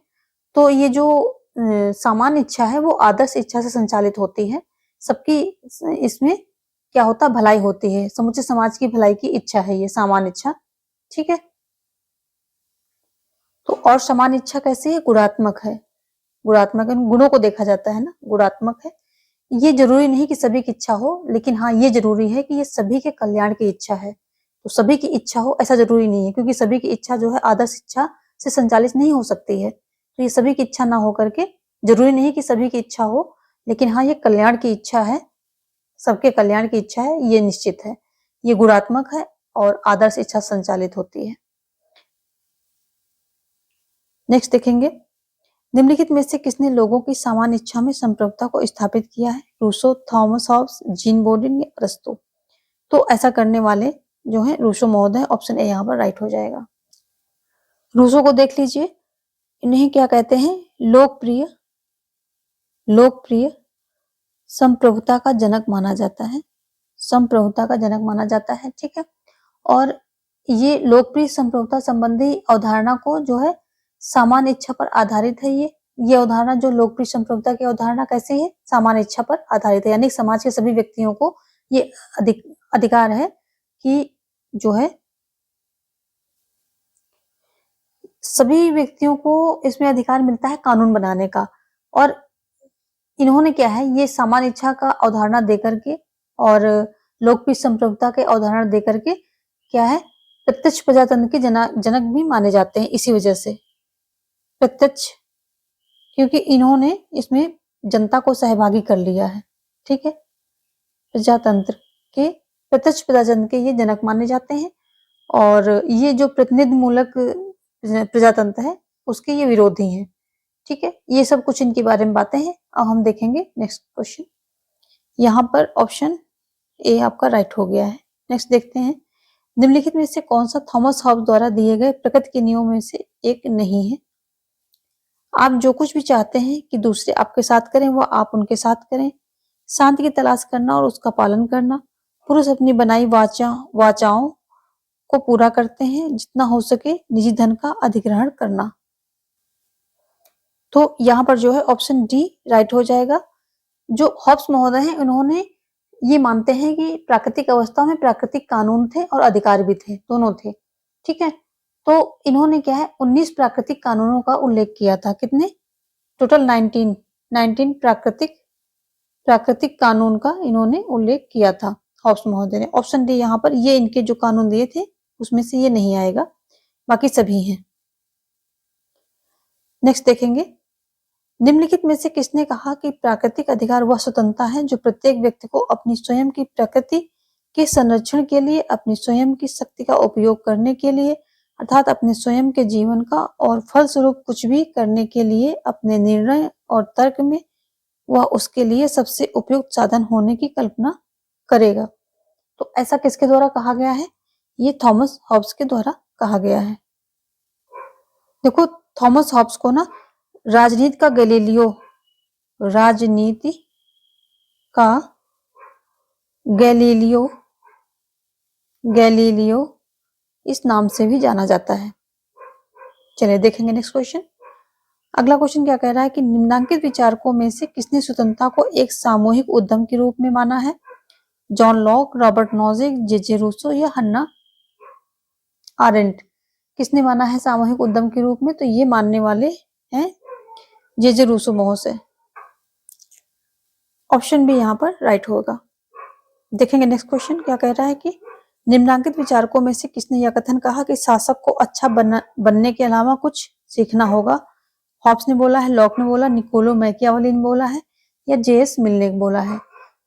तो ये जो सामान्य इच्छा है वो आदर्श इच्छा से संचालित होती है। सबकी इसमें क्या होता है, भलाई होती है, समूचे समाज की भलाई की इच्छा है ये सामान्य इच्छा। ठीक है, तो और समान इच्छा कैसी है, गुणात्मक है। गुणात्मक है, गुणों को देखा जाता है ना, गुणात्मक है। ये जरूरी नहीं कि सभी की इच्छा हो, लेकिन हाँ ये जरूरी है कि ये सभी के कल्याण की इच्छा है। तो सभी की इच्छा हो ऐसा जरूरी नहीं है, क्योंकि सभी की इच्छा जो है आदर्श इच्छा से संचालित नहीं हो सकती है। तो ये सभी की इच्छा ना हो करके, जरूरी नहीं कि सभी की इच्छा हो, लेकिन हाँ ये कल्याण की इच्छा है, सबके कल्याण की इच्छा है, ये निश्चित है। ये गुणात्मक है और आदर्श इच्छा संचालित होती है। नेक्स्ट देखेंगे, निम्नलिखित में से किसने लोगों की सामान्य इच्छा में संप्रभुता को स्थापित किया है? Rousseau, Thomas Hobbes, Jean Bodin या अरस्तू? तो ऐसा करने वाले जो है रूसो महोदय, ऑप्शन ए यहाँ पर राइट हो जाएगा। रूसो को देख लीजिए, इन्हें क्या कहते हैं, लोकप्रिय संप्रभुता का जनक माना जाता है, संप्रभुता का जनक माना जाता है। ठीक है, और ये लोकप्रिय संप्रभुता संबंधी अवधारणा को जो है सामान्य इच्छा पर आधारित है ये अवधारणा जो लोकप्रिय संप्रभुता की अवधारणा कैसी है, सामान्य इच्छा पर आधारित है, यानी समाज के सभी व्यक्तियों को ये अधिकार है कि जो है सभी व्यक्तियों को इसमें अधिकार मिलता है कानून बनाने का। और इन्होंने क्या है, ये सामान्य इच्छा का अवधारणा देकर के और लोकप्रिय संप्रभुता के अवधारणा देकर के क्या है, प्रत्यक्ष प्रजातंत्र के जनक भी माने जाते हैं। इसी वजह से प्रत्यक्ष, क्योंकि इन्होंने इसमें जनता को सहभागी कर लिया है। ठीक है, प्रजातंत्र के, प्रत्यक्ष प्रजातंत्र के ये जनक माने जाते हैं और ये जो प्रतिनिधि मूलक प्रजातंत्र है उसके ये विरोधी हैं। ठीक है, ये सब कुछ इनके बारे में बातें हैं। अब हम देखेंगे नेक्स्ट क्वेश्चन। यहाँ पर ऑप्शन ए आपका राइट हो गया है। नेक्स्ट देखते हैं, निम्नलिखित में से कौन सा थॉमस हॉब्स द्वारा दिए गए प्रकृति के नियमों में से एक नहीं है। आप जो कुछ भी चाहते हैं कि दूसरे आपके साथ करें वो आप उनके साथ करें, शांति की तलाश करना और उसका पालन करना, पुरुष अपनी बनाई वाचाओं को पूरा करते हैं, जितना हो सके निजी धन का अधिग्रहण करना। तो यहाँ पर जो है ऑप्शन डी राइट हो जाएगा। जो हॉब्स महोदय हैं उन्होंने ये मानते हैं कि प्राकृतिक अवस्था में प्राकृतिक कानून थे और अधिकार भी थे, दोनों थे। ठीक है, तो इन्होंने क्या है 19 प्राकृतिक कानूनों का उल्लेख किया था। कितने? टोटल 19 प्राकृतिक कानून का इन्होंने उल्लेख किया था हॉब्स महोदय ने। ऑप्शन डी यहाँ पर ये इनके जो कानून दिए थे उसमें से ये नहीं आएगा, बाकी सभी हैं। नेक्स्ट देखेंगे, निम्नलिखित में से किसने कहा कि प्राकृतिक अधिकार वह स्वतंत्रता है जो प्रत्येक व्यक्ति को अपनी स्वयं की प्रकृति के संरक्षण के लिए, अपनी स्वयं की शक्ति का उपयोग करने के लिए, अर्थात अपने स्वयं के जीवन का और फलस्वरूप कुछ भी करने के लिए अपने निर्णय और तर्क में वह उसके लिए सबसे उपयुक्त साधन होने की कल्पना करेगा। तो ऐसा किसके द्वारा कहा गया है? ये थॉमस हॉब्स के द्वारा कहा गया है। देखो, थॉमस हॉब्स को ना राजनीति का गैलीलियो इस नाम से भी जाना जाता है। चलिए देखेंगे नेक्स्ट क्वेश्चन। अगला क्वेश्चन क्या कह रहा है कि निम्नांकित विचारकों में से किसने स्वतंत्रता को एक सामूहिक उद्यम के रूप में माना है? जॉन लॉक, रॉबर्ट नॉजिक, जे रूसो या हन्ना आरेंट। किसने माना है सामूहिक उद्यम के रूप में? तो ये मानने वाले हैं जे रूसो महोदय। ऑप्शन भी यहाँ पर राइट होगा। देखेंगे नेक्स्ट क्वेश्चन क्या कह रहा है कि निम्नांकित विचारकों में से किसने यह कथन कहा कि शासक को अच्छा बनने के अलावा कुछ सीखना होगा? हॉब्स ने बोला है, लॉक ने बोला, निकोलो मैकियावेली ने बोला है या जे.एस. मिल ने बोला है?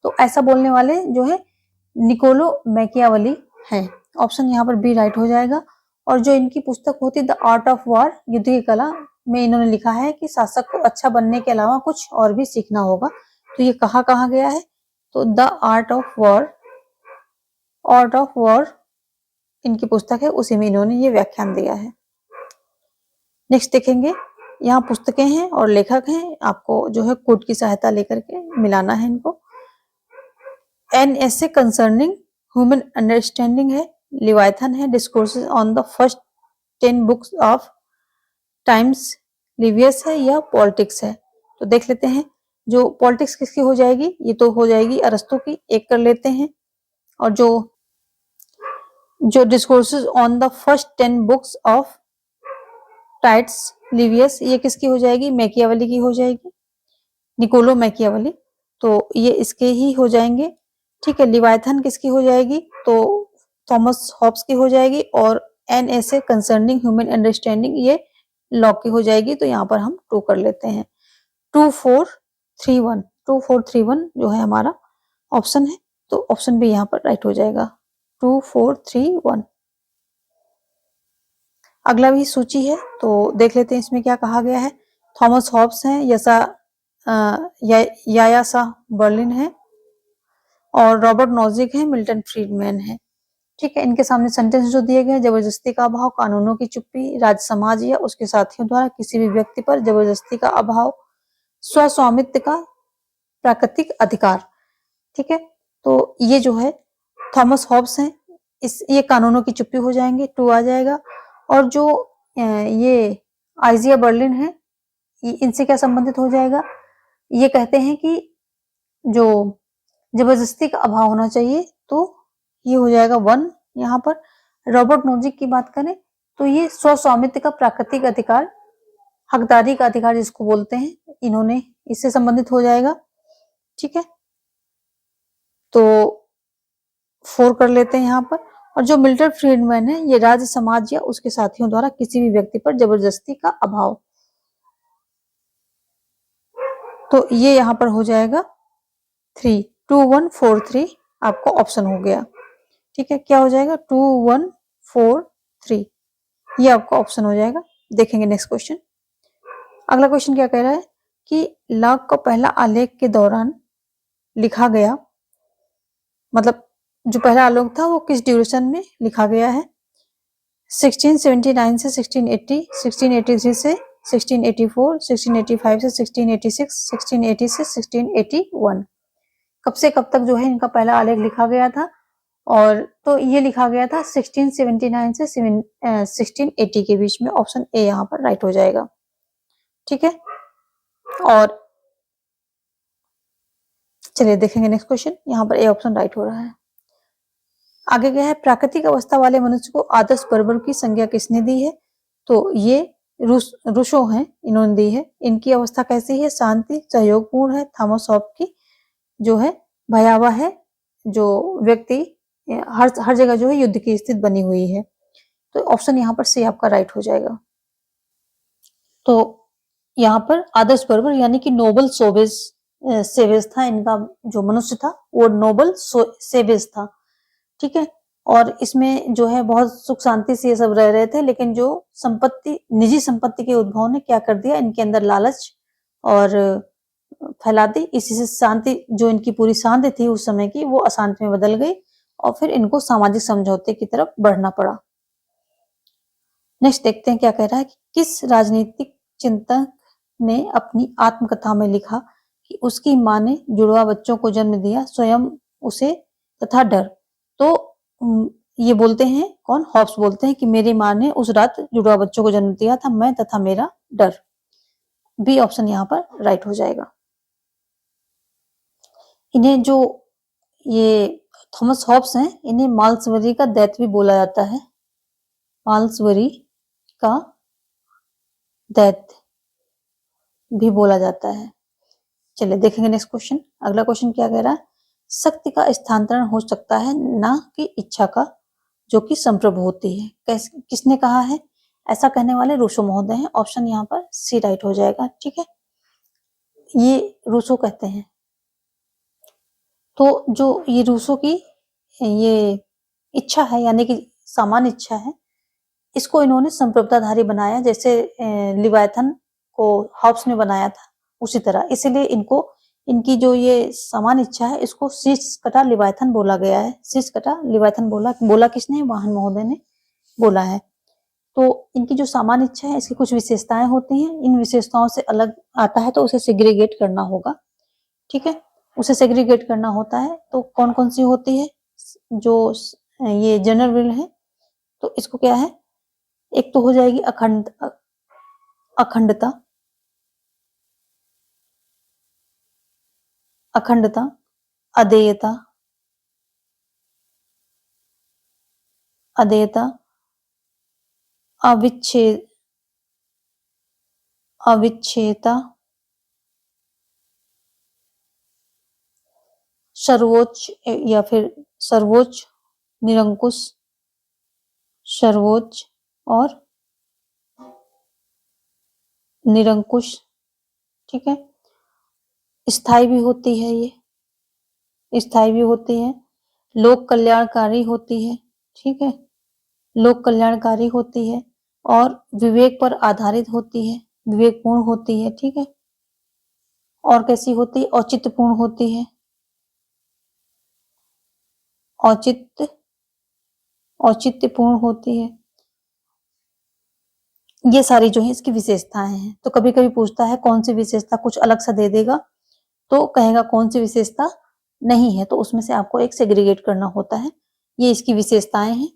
तो ऐसा बोलने वाले जो है निकोलो मैकियावेली है। ऑप्शन यहाँ पर बी राइट हो जाएगा। और जो इनकी पुस्तक होती है द आर्ट ऑफ वॉर, युद्ध की कला, में इन्होंने लिखा है कि शासक को अच्छा बनने के अलावा कुछ और भी सीखना होगा। तो ये कहाँ गया है? तो द आर्ट ऑफ वॉर इनकी पुस्तक है, उसी में इन्होंने ये व्याख्यान दिया है। नेक्स्ट देखेंगे, यहाँ पुस्तकें हैं और लेखक हैं, आपको जो है कोट की सहायता लेकर के मिलाना है इनको। An essay concerning human understanding है, लिवायथन है, discourses on the first 10 books of Titus Livius है या पॉलिटिक्स है? तो देख लेते हैं, जो पॉलिटिक्स किसकी हो जाएगी? ये तो हो जाएगी अरस्तु की, एक कर लेते हैं। और जो discourses on the first 10 books of Titus Livius, ये किसकी हो जाएगी? मैकियावेली की हो जाएगी, निकोलो मैकियावेली। तो ये इसके ही हो जाएंगे। ठीक है, लिवायथन किसकी हो जाएगी? तो थॉमस हॉब्स की हो जाएगी। और N essay concerning human understanding ये लॉक की हो जाएगी। तो यहाँ पर हम 2 कर लेते हैं। 2 4 3 1 2 4 3 1 जो है हमारा ऑप्शन है। तो ऑप्शन भी यहाँ पर राइट हो जाएगा, 2 4 3 1। अगला भी सूची है, तो देख लेते हैं इसमें क्या कहा गया है। थॉमस हॉब्स हैं, यायासा बर्लिन है और रॉबर्ट नॉजिक है, मिल्टन फ्रीडमैन है। ठीक है, इनके सामने सेंटेंस जो दिए गए, जबरदस्ती का अभाव, कानूनों की चुप्पी, राज समाज या उसके साथियों द्वारा किसी भी व्यक्ति पर जबरदस्ती का अभाव, स्वस्वामित्व का प्राकृतिक अधिकार। ठीक है, तो ये जो है थॉमस हॉब्स हैं, ये कानूनों की चुप्पी हो जाएंगे, 2 आ जाएगा। और जो ये आइजिया बर्लिन है, इनसे क्या संबंधित हो जाएगा? ये कहते हैं कि जो जबरदस्ती का अभाव होना चाहिए, तो ये हो जाएगा 1 यहाँ पर। रॉबर्ट नोजिक की बात करें तो ये स्वस्वामित्व का प्राकृतिक अधिकार, हकदारी का अधिकार जिसको बोलते हैं, इन्होंने इससे संबंधित हो जाएगा। ठीक है, तो 4 कर लेते हैं यहाँ पर। और जो मिल्टन फ्रीडमैन है, ये राज्य, समाज या उसके साथियों द्वारा किसी भी व्यक्ति पर जबरदस्ती का अभाव, तो ये यहाँ पर हो जाएगा 3, 2 1 4 3 आपको ऑप्शन हो गया। ठीक है, क्या हो जाएगा? 2 1 4 3, ये आपका ऑप्शन हो जाएगा। देखेंगे नेक्स्ट क्वेश्चन। अगला क्वेश्चन क्या कह रहा है कि लॉक का पहला आलेख के दौरान लिखा गया, मतलब जो पहला आलेख था वो किस ड्यूरेशन में लिखा गया है? 1679 से 1680, 1683 से 1684, 1685 से 1686, 1680 से 1681। कब से कब तक जो है इनका पहला आलेख लिखा गया था? और तो ये लिखा गया था 1679 से 1680 के बीच में। ऑप्शन ए यहाँ पर राइट हो जाएगा। ठीक है, और चलिए देखेंगे नेक्स्ट क्वेश्चन। यहाँ पर ए ऑप्शन राइट हो रहा है। आगे क्या है? प्राकृतिक अवस्था वाले मनुष्य को आदर्श बर्बर की संज्ञा किसने दी है? तो ये रूसो हैं, इन्होंने दी है। इनकी अवस्था कैसी है? शांति, सहयोगपूर्ण है। थॉमस हॉब्स की जो है भयावह है, जो व्यक्ति हर जगह जो है युद्ध की स्थिति बनी हुई है। तो ऑप्शन यहाँ पर सी आपका राइट हो जाएगा। तो यहाँ पर आदर्श बर्बर यानी कि नोबल सेवेज था, इनका जो मनुष्य था वो नोबल सेवेज था। ठीक है, और इसमें जो है बहुत सुख शांति से ये सब रह रहे थे, लेकिन जो निजी संपत्ति के उद्भव ने क्या कर दिया, इनके अंदर लालच और फैला दी। इसी से शांति, जो इनकी पूरी शांति थी उस समय की, वो अशांति में बदल गई और फिर इनको सामाजिक समझौते की तरफ बढ़ना पड़ा। नेक्स्ट देखते हैं क्या कह रहा है कि किस राजनीतिक चिंतक ने अपनी आत्मकथा में लिखा कि उसकी मां ने जुड़वा बच्चों को जन्म दिया, स्वयं उसे तथा डर। तो ये बोलते हैं कौन? हॉब्स बोलते हैं कि मेरी मां ने उस रात जुड़वा बच्चों को जन्म दिया था, मैं तथा मेरा डर। बी ऑप्शन यहाँ पर राइट हो जाएगा। इन्हें जो ये थॉमस हॉब्स हैं, इन्हें माल्सबरी का दैत्य भी बोला जाता है। माल्सबरी का दैत्य भी बोला जाता है। चलिए देखेंगे नेक्स्ट क्वेश्चन। अगला क्वेश्चन क्या कह रहा है? शक्ति का स्थानांतरण हो सकता है, ना कि इच्छा का, जो कि संप्रभु होती है। किसने कहा है? ऐसा कहने वाले रूसो महोदय हैं। ऑप्शन यहाँ पर सी राइट हो जाएगा। ठीक है, ये रूसो कहते हैं। तो जो ये रूसो की ये इच्छा है, यानी कि सामान्य इच्छा है, इसको इन्होंने संप्रभुताधारी बनाया, जैसे लिवायथन को हॉब्स ने बनाया था उसी तरह। इसीलिए इनकी जो ये समान इच्छा है, इसको शीर्ष कटा लिवायथन बोला गया है। शीर्ष कटा लिवायथन बोला किसने? वाहन महोदय ने बोला है। तो इनकी जो सामान्य इच्छा है, इसकी कुछ विशेषताएं होती हैं। इन विशेषताओं से अलग आता है तो उसे सेग्रीगेट करना होगा। ठीक है, उसे सेग्रीगेट करना होता है। तो कौन कौन सी होती है? जो ये जनरल विल है, तो इसको क्या है? एक तो हो जाएगी अखंडता, अदेयता, अविच्छेदता, सर्वोच्च या फिर सर्वोच्च, निरंकुश, सर्वोच्च और निरंकुश। ठीक है, स्थायी भी होती है, ये स्थायी भी होती है, लोक कल्याणकारी होती है। ठीक है, लोक कल्याणकारी होती है और विवेक पर आधारित होती है, विवेकपूर्ण होती है। ठीक है, और कैसी होती है? औचित्यपूर्ण होती है, औचित्यपूर्ण होती है। ये सारी जो है इसकी विशेषताएं हैं। तो कभी कभी पूछता है कौन सी विशेषता कुछ अलग सा दे देगा, तो कहेगा कौन सी विशेषता नहीं है, तो उसमें से आपको एक सेग्रीगेट करना होता है। ये इसकी विशेषताएं हैं,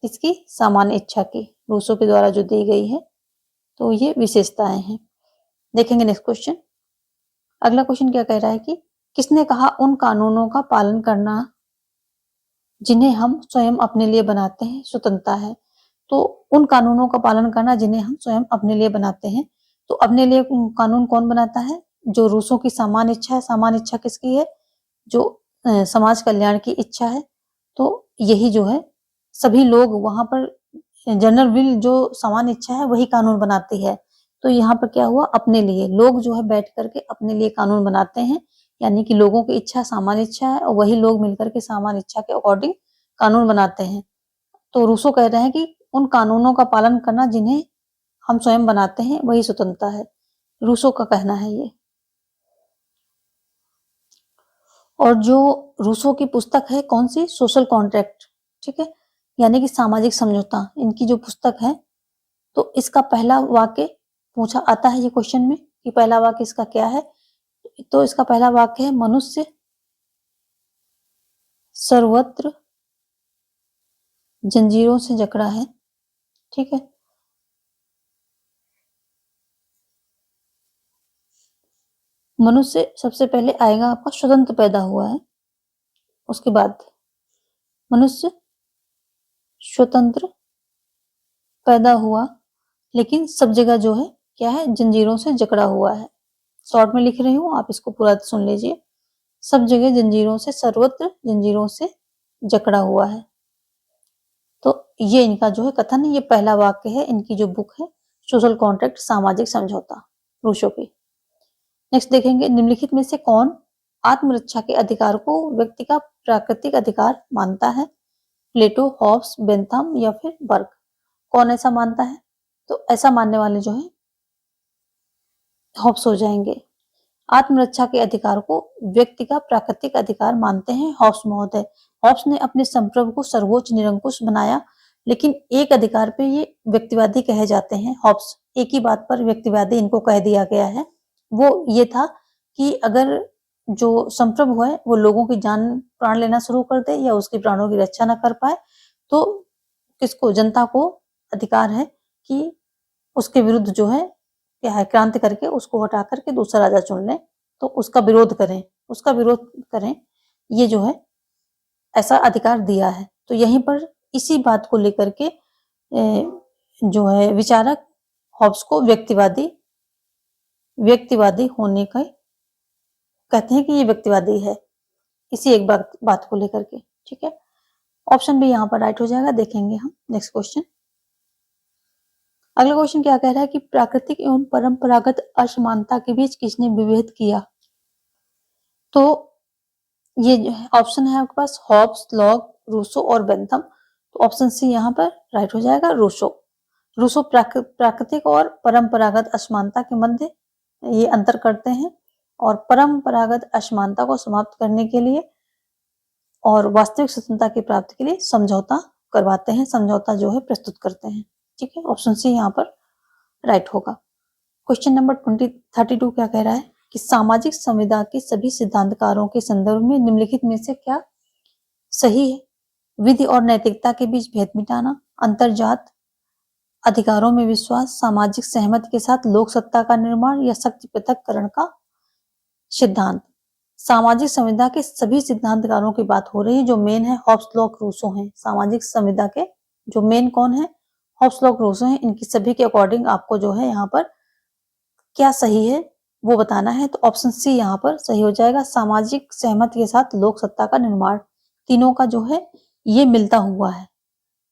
इसकी सामान्य इच्छा की, रूसो के द्वारा जो दी गई है। तो ये विशेषताएं हैं। देखेंगे नेक्स्ट क्वेश्चन। अगला क्वेश्चन क्या कह रहा है कि किसने कहा उन कानूनों का पालन करना जिन्हें हम स्वयं अपने लिए बनाते हैं स्वतंत्रता है। तो उन कानूनों का पालन करना जिन्हें हम स्वयं अपने लिए बनाते हैं। तो अपने लिए कानून कौन बनाता है? जो रूसों की सामान्य इच्छा है। सामान्य इच्छा किसकी है? जो समाज कल्याण की इच्छा है। तो यही जो है सभी लोग वहां पर जनरल विल जो सामान्य इच्छा है वही कानून बनाती है। तो यहाँ पर क्या हुआ? अपने लिए लोग जो है बैठ करके अपने लिए कानून बनाते हैं, यानी कि लोगों की इच्छा सामान्य इच्छा है और वही लोग मिलकर के सामान्य इच्छा के अकॉर्डिंग कानून बनाते हैं। तो रूसो कह रहे हैं कि उन कानूनों का पालन करना जिन्हें हम स्वयं बनाते हैं वही स्वतंत्रता है। रूसो का कहना है ये। और जो रूसो की पुस्तक है कौन सी? सोशल कॉन्ट्रैक्ट, ठीक है, यानी कि सामाजिक समझौता, इनकी जो पुस्तक है। तो इसका पहला वाक्य पूछा आता है ये क्वेश्चन में कि पहला वाक्य इसका क्या है? तो इसका पहला वाक्य है मनुष्य सर्वत्र जंजीरों से जकड़ा है, ठीक है। मनुष्य सबसे पहले आएगा आपका स्वतंत्र पैदा हुआ है, उसके बाद मनुष्य स्वतंत्र पैदा हुआ, लेकिन सब जगह जो है क्या है? जंजीरों से जकड़ा हुआ है। शॉर्ट में लिख रही हूँ, आप इसको पूरा सुन लीजिए। सब जगह जंजीरों से, सर्वत्र जंजीरों से जकड़ा हुआ है। तो ये इनका जो है कथन है, ये पहला वाक्य है इनकी जो बुक है सोशल कॉन्ट्रैक्ट, सामाजिक समझौता, रूसो की। नेक्स्ट देखेंगे, निम्नलिखित में से कौन आत्मरक्षा के अधिकार को व्यक्ति का प्राकृतिक अधिकार मानता है? प्लेटो, हॉब्स, बेंथम या फिर बर्ग? कौन ऐसा मानता है? तो ऐसा मानने वाले जो है हॉब्स हो जाएंगे। आत्मरक्षा के अधिकार को व्यक्ति का प्राकृतिक अधिकार मानते हैं हॉब्स महोदय। हॉब्स ने अपने संप्रभु को सर्वोच्च निरंकुश बनाया, लेकिन एक अधिकार पे ये व्यक्तिवादी कहे जाते हैं। हॉब्स एक ही बात पर व्यक्तिवादी इनको कह दिया गया है, वो ये था कि अगर जो संप्रभु है वो लोगों की जान प्राण लेना शुरू कर दे या उसकी प्राणों की रक्षा न कर पाए, तो किसको? जनता को अधिकार है कि उसके विरुद्ध जो है क्या है, क्रांति करके उसको हटा करके दूसरा राजा चुन लें, तो उसका विरोध करें, उसका विरोध करें, ये जो है ऐसा अधिकार दिया है। तो यहीं पर इसी बात को लेकर के जो है विचारक हॉब्स को व्यक्तिवादी होने का कहते हैं कि ये व्यक्तिवादी है, इसी एक बात को लेकर के, ठीक है। ऑप्शन भी यहाँ पर राइट हो जाएगा। देखेंगे हम नेक्स्ट क्वेश्चन। अगला क्वेश्चन क्या कह रहा है कि प्राकृतिक एवं परंपरागत असमानता के बीच किसने विभेद किया? तो ये जो है ऑप्शन है आपके पास हॉब्स, लॉक, रूसो और बेंथम। तो ऑप्शन सी यहाँ पर राइट हो जाएगा, रूसो। रूसो प्राकृतिक और परंपरागत असमानता के मध्य ये अंतर करते हैं और परंपरागत असमानता को समाप्त करने के लिए और वास्तविक स्वतंत्रता की प्राप्ति के लिए समझौता करवाते हैं, समझौता जो है प्रस्तुत करते हैं, ठीक है। ऑप्शन सी यहाँ पर राइट होगा। क्वेश्चन नंबर 32 क्या कह रहा है कि सामाजिक संविदा के सभी सिद्धांतकारों के संदर्भ में निम्नलिखित में से क्या सही है? विधि और नैतिकता के बीच भेद मिटाना, अंतरजात अधिकारों में विश्वास, सामाजिक सहमति के साथ लोक सत्ता का निर्माण या शक्ति पृथक्करण का सिद्धांत। सामाजिक संविदा के सभी सिद्धांतकारों की बात हो रही है, जो मेन है हॉब्स, लॉक, रूसो हैं। सामाजिक संविदा के जो मेन कौन है? हॉब्स, लॉक, रूसो हैं। इनकी सभी के अकॉर्डिंग आपको जो है यहाँ पर क्या सही है वो बताना है। तो ऑप्शन सी यहाँ पर सही हो जाएगा, सामाजिक सहमति के साथ लोक सत्ता का निर्माण। तीनों का जो है ये मिलता हुआ है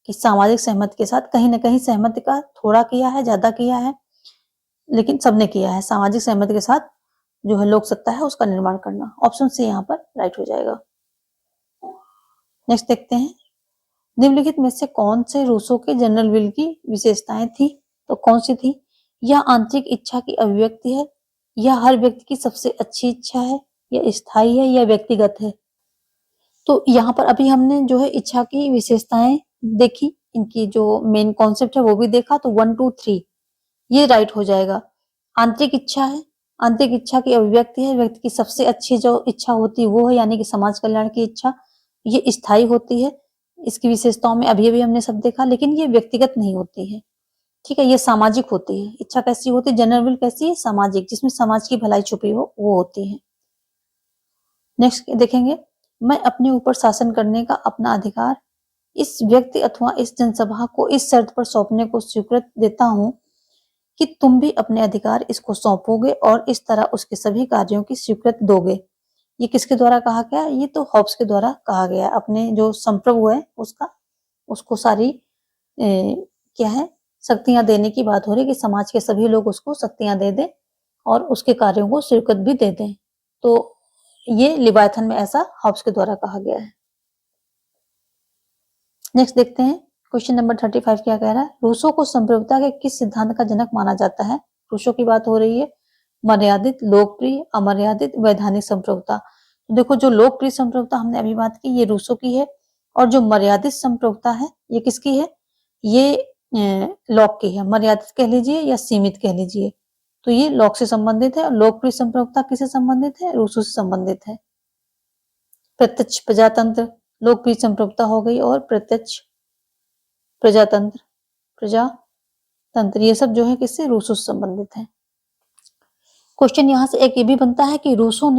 कि सामाजिक सहमति के साथ कहीं ना कहीं सहमति का थोड़ा किया है, ज्यादा किया है, लेकिन सबने किया है। सामाजिक सहमति के साथ जो है लोक सत्ता है उसका निर्माण करना। ऑप्शन सी यहाँ पर राइट हो जाएगा। नेक्स्ट देखते हैं, निम्नलिखित में से कौन से रूसो के जनरल विल की विशेषताएं थी? तो कौन सी थी? यह आंतरिक इच्छा की अभिव्यक्ति है, यह हर व्यक्ति की सबसे अच्छी इच्छा है, यह स्थायी है, यह व्यक्तिगत है। तो यहाँ पर अभी हमने जो है इच्छा की विशेषताएं देखी, इनकी जो मेन कॉन्सेप्ट है वो भी देखा। तो 1, 2, 3 ये राइट हो जाएगा। आंतरिक इच्छा है, आंतरिक इच्छा की अभिव्यक्ति है, व्यक्ति की सबसे अच्छी जो इच्छा होती है वो है, यानी कि समाज कल्याण की इच्छा। ये स्थायी होती है, इसकी विशेषताओं में अभी अभी हमने सब देखा, लेकिन ये व्यक्तिगत नहीं होती है। ठीक है, ये सामाजिक होती है। इच्छा कैसी होती है? जनरल विल कैसी है? सामाजिक, जिसमें समाज की भलाई छुपी हो, वो होती है। नेक्स्ट देखेंगे, मैं अपने ऊपर शासन करने का अपना अधिकार इस व्यक्ति अथवा इस जनसभा को इस शर्त पर सौंपने को स्वीकृत देता हूं कि तुम भी अपने अधिकार इसको सौंपोगे और इस तरह उसके सभी कार्यों की स्वीकृति दोगे। ये किसके द्वारा कहा गया? ये तो हॉब्स के द्वारा कहा गया। अपने जो संप्रभु है उसको सारी क्या है, शक्तियां देने की बात हो रही है कि समाज के सभी लोग उसको शक्तियां दे दें और उसके कार्यों को स्वीकृत भी दे दें। तो ये लिवायथन में ऐसा हॉब्स के द्वारा कहा गया है। नेक्स्ट देखते हैं, क्वेश्चन नंबर 35 क्या कह रहा है? रूसो को संप्रभुता के किस सिद्धांत का जनक माना जाता है? रूसो की बात हो रही है। मर्यादित, लोकप्रिय, अमर्यादित, वैधानिक संप्रभुता। तो देखो, जो लोकप्रिय संप्रभुता हमने अभी बात की, ये रूसो की है, और जो मर्यादित संप्रभुता है, ये किसकी है? ये लॉक की है। मर्यादित कह लीजिए या सीमित कह लीजिए, तो ये लॉक से संबंधित है। और लोकप्रिय संप्रभुता किससे संबंधित है? रूसो से संबंधित है। प्रत्यक्ष प्रजातंत्र लोकप्रिय संप्रभुता हो गई, और प्रत्यक्ष प्रजातंत्र ये सब जो है किससे? रूसो से संबंधित है। क्वेश्चन यहां से एक ये भी बनता है कि रूसो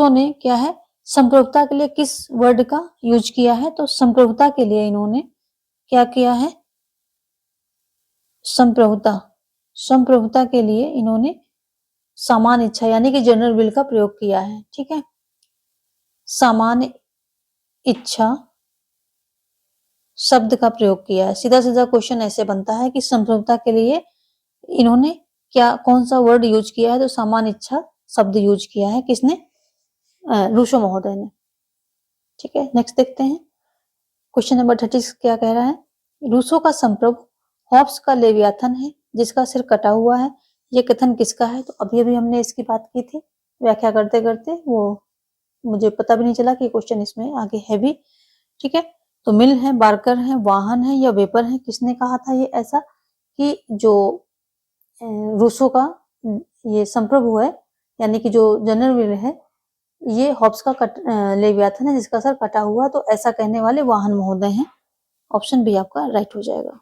ने क्या है, संप्रभुता के लिए किस वर्ड का यूज किया है? तो संप्रभुता के लिए इन्होंने क्या किया है? संप्रभुता के लिए इन्होंने सामान्य इच्छा यानी कि जनरल विल का प्रयोग किया है। ठीक है, सामान्य इच्छा शब्द का प्रयोग किया है। सीधा सीधा क्वेश्चन ऐसे बनता है कि संप्रभुता के लिए इन्होंने कौन सा वर्ड यूज किया है? तो सामान्य इच्छा शब्द यूज किया है। किसने? रूसो महोदय ने। ठीक है, नेक्स्ट देखते हैं, क्वेश्चन नंबर 36 क्या कह रहा है? रूसो का संप्रभु हॉब्स का लेवियाथन है जिसका सिर कटा हुआ है। ये कथन किसका है? तो अभी अभी हमने इसकी बात की थी, व्याख्या करते करते वो मुझे पता भी नहीं चला कि क्वेश्चन इसमें आगे है भी। ठीक है, तो मिल है, बार्कर है, वाहन है या वेपर है? किसने कहा था ये ऐसा कि जो रूसो का ये संप्रभु है यानी कि जो जनरल विल है, ये हॉब्स का लेवियाथन है जिसका सर कटा हुआ, तो ऐसा कहने वाले वाहन महोदय हैं। ऑप्शन बी आपका राइट हो जाएगा।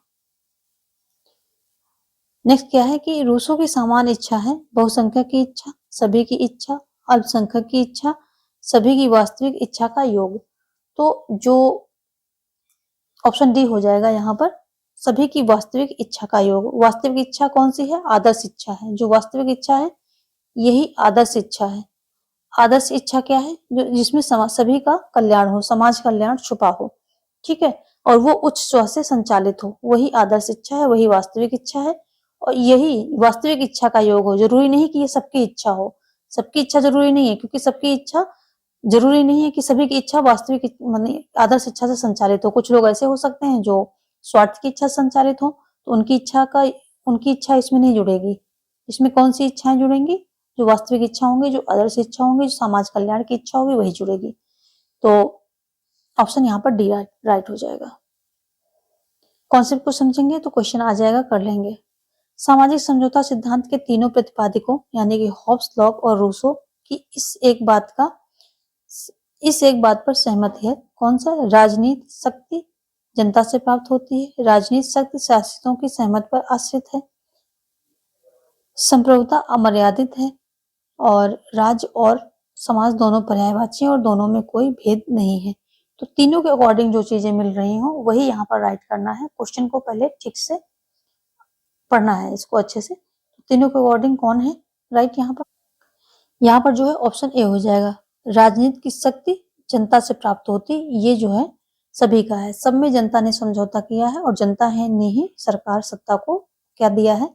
नेक्स्ट क्या है कि रूसो की सामान्य इच्छा है बहुसंख्यक की इच्छा, सभी की इच्छा, अल्पसंख्यक की इच्छा, सभी की वास्तविक इच्छा का योग। तो जो ऑप्शन डी हो जाएगा यहाँ पर, सभी की वास्तविक इच्छा का योग। वास्तविक इच्छा कौन सी है? आदर्श इच्छा है। जो वास्तविक इच्छा है यही आदर्श इच्छा है। आदर्श इच्छा क्या है? जो जिसमें सभी का कल्याण हो, समाज कल्याण छुपा हो। ठीक है, और वो उच्च स्व से संचालित हो, वही आदर्श इच्छा है, वही वास्तविक इच्छा है। और यही वास्तविक इच्छा का योग हो। जरूरी नहीं कि ये सबकी इच्छा हो, सबकी इच्छा जरूरी नहीं है, क्योंकि सबकी इच्छा जरूरी नहीं है कि सभी की इच्छा वास्तविक माने आदर्श इच्छा से संचालित हो। कुछ लोग ऐसे हो सकते हैं जो स्वार्थ की इच्छा से संचालित हो, तो उनकी इच्छा इसमें नहीं जुड़ेगी। इसमें कौन सी इच्छाएं जुड़ेंगी? जो वास्तविक इच्छा होंगी, जो आदर्श इच्छा होंगी, जो समाज कल्याण की इच्छा होगी, वही जुड़ेगी। तो ऑप्शन यहाँ पर डी राइट हो जाएगा। कॉन्सेप्ट को समझेंगे तो क्वेश्चन आ जाएगा, कर लेंगे। सामाजिक समझौता सिद्धांत के तीनों प्रतिपादकों यानी कि हॉब्स, लॉक और रूसो की इस एक बात पर सहमत है। कौन सा? राजनीति शक्ति जनता से प्राप्त होती है, राजनीति शक्ति शासितों की सहमत पर आश्रित है, संप्रभुता अमर्यादित है, और राज्य और समाज दोनों पर्यायवाची और दोनों में कोई भेद नहीं है। तो तीनों के अकॉर्डिंग जो चीजें मिल रही हो वही यहाँ पर राइट करना है। क्वेश्चन को पहले ठीक से पढ़ना है, इसको अच्छे से। तीनों के अकॉर्डिंग कौन है राइट? यहाँ पर जो है ऑप्शन ए हो जाएगा। राजनीति की शक्ति जनता से प्राप्त होती, ये जो है सभी का है। सब में जनता ने समझौता किया है, और जनता ने ही सरकार सत्ता को क्या दिया है?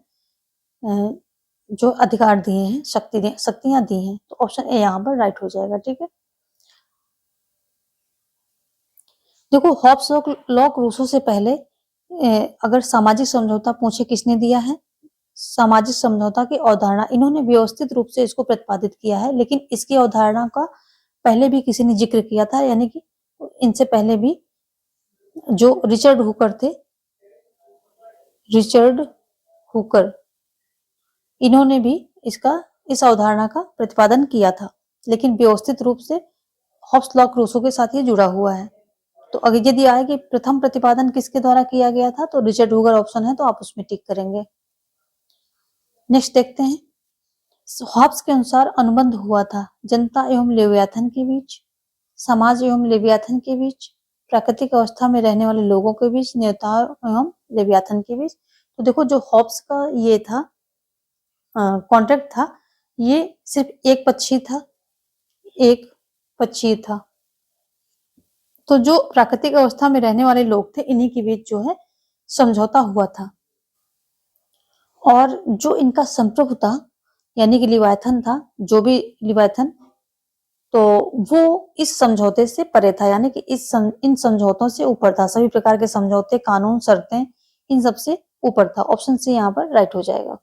जो अधिकार दिए हैं, शक्तियां दी हैं। तो ऑप्शन ए यहाँ पर राइट हो जाएगा। ठीक है, देखो, हॉब्स लॉक रूसो से पहले अगर सामाजिक समझौता पूछे किसने दिया है, सामाजिक समझौता की अवधारणा इन्होंने व्यवस्थित रूप से इसको प्रतिपादित किया है, लेकिन इसकी अवधारणा का पहले भी किसी ने जिक्र किया था, यानी कि इनसे पहले भी जो रिचर्ड हुकर इन्होंने भी इस अवधारणा का प्रतिपादन किया था, लेकिन व्यवस्थित रूप से हॉब्स लॉक रूसो के साथ ये जुड़ा हुआ है। तो अगर यदि आए कि प्रथम प्रतिपादन किसके द्वारा किया गया था, तो रिचर्ड हुगर ऑप्शन है, तो आप उसमें टिक करेंगे। नेक्स्ट देखते हैं, हॉब्स के अनुसार अनुबंध हुआ था जनता एवं लेवियाथन के बीच, समाज एवं लेवियाथन के बीच, प्राकृतिक अवस्था में रहने वाले लोगों के बीच, नेताओं एवं लेवियाथन के बीच। तो देखो जो हॉब्स का ये था कॉन्ट्रैक्ट था, ये सिर्फ एक पक्षी था, एक पक्षी था। तो जो प्राकृतिक अवस्था में रहने वाले लोग थे, इन्हीं के बीच जो है समझौता हुआ था। और जो इनका संप्रभु था यानी कि लिवायथन था, जो भी लिवायथन, तो वो इस समझौते से परे था, यानी कि इन समझौतों से ऊपर था। सभी प्रकार के समझौते, कानून, शर्तें, इन सब से ऊपर था। ऑप्शन सी यहाँ पर राइट हो जाएगा।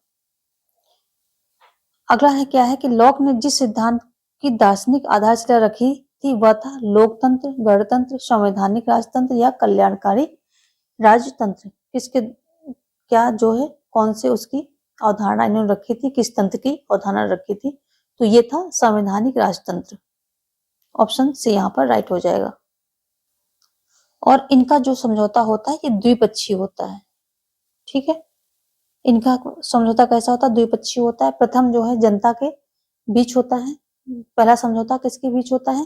अगला है क्या है कि लॉक ने जिस सिद्धांत की दार्शनिक आधारशिला रखी थी वह था लोकतंत्र, गणतंत्र, संवैधानिक राजतंत्र या कल्याणकारी राजतंत्र। किसके क्या जो है कौन से उसकी अवधारणा इन्होंने रखी थी, किस तंत्र की अवधारणा रखी थी, तो ये था संवैधानिक राजतंत्र। ऑप्शन सी यहाँ पर राइट हो जाएगा। और इनका जो समझौता होता है ये द्विपक्षीय होता है, ठीक है। इनका समझौता कैसा होता है, द्विपक्षीय होता है। प्रथम जो है जनता के बीच होता है, पहला समझौता किसके बीच होता है,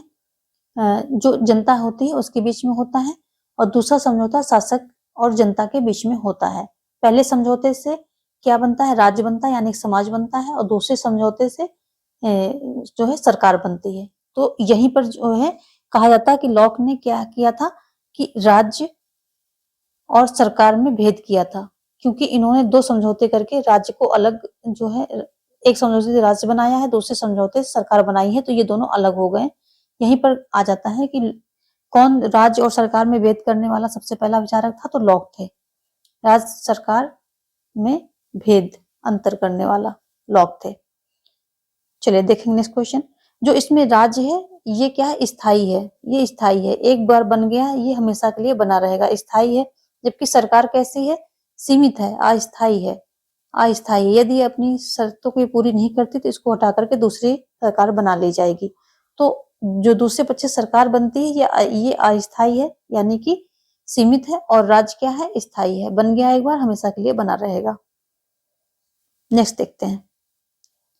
जो जनता होती है उसके बीच में होता है, और दूसरा समझौता शासक और जनता के बीच में होता है। पहले समझौते से क्या बनता है, राज्य बनता है यानी समाज बनता है, और दूसरे समझौते से जो है सरकार बनती है। तो यहीं पर जो है कहा जाता है कि लॉक ने क्या किया था कि राज्य और सरकार में भेद किया था, क्योंकि इन्होंने दो समझौते करके राज्य को अलग जो है, एक समझौते से राज्य बनाया है, दूसरे समझौते से सरकार बनाई है, तो ये दोनों अलग हो गए। यहीं पर आ जाता है कि कौन राज्य और सरकार में भेद करने वाला सबसे पहला विचारक था, तो लॉक थे। राज्य सरकार में भेद अंतर करने वाला लॉक थे। चलिए देखेंगे नेक्स्ट क्वेश्चन। जो इसमें राज्य है ये क्या है, स्थायी है, ये स्थायी है, एक बार बन गया ये हमेशा के लिए बना रहेगा, स्थायी है। जबकि सरकार कैसी है, सीमित है, अस्थायी है, अस्थायी। यदि अपनी शर्तों को पूरी नहीं करती तो इसको हटा करके दूसरी सरकार बना ली जाएगी। तो जो दूसरे पक्ष सरकार बनती है ये अस्थायी है, यानी कि सीमित है, और राज्य क्या है, स्थायी है, बन गया एक बार हमेशा के लिए बना रहेगा। नेक्स्ट देखते हैं,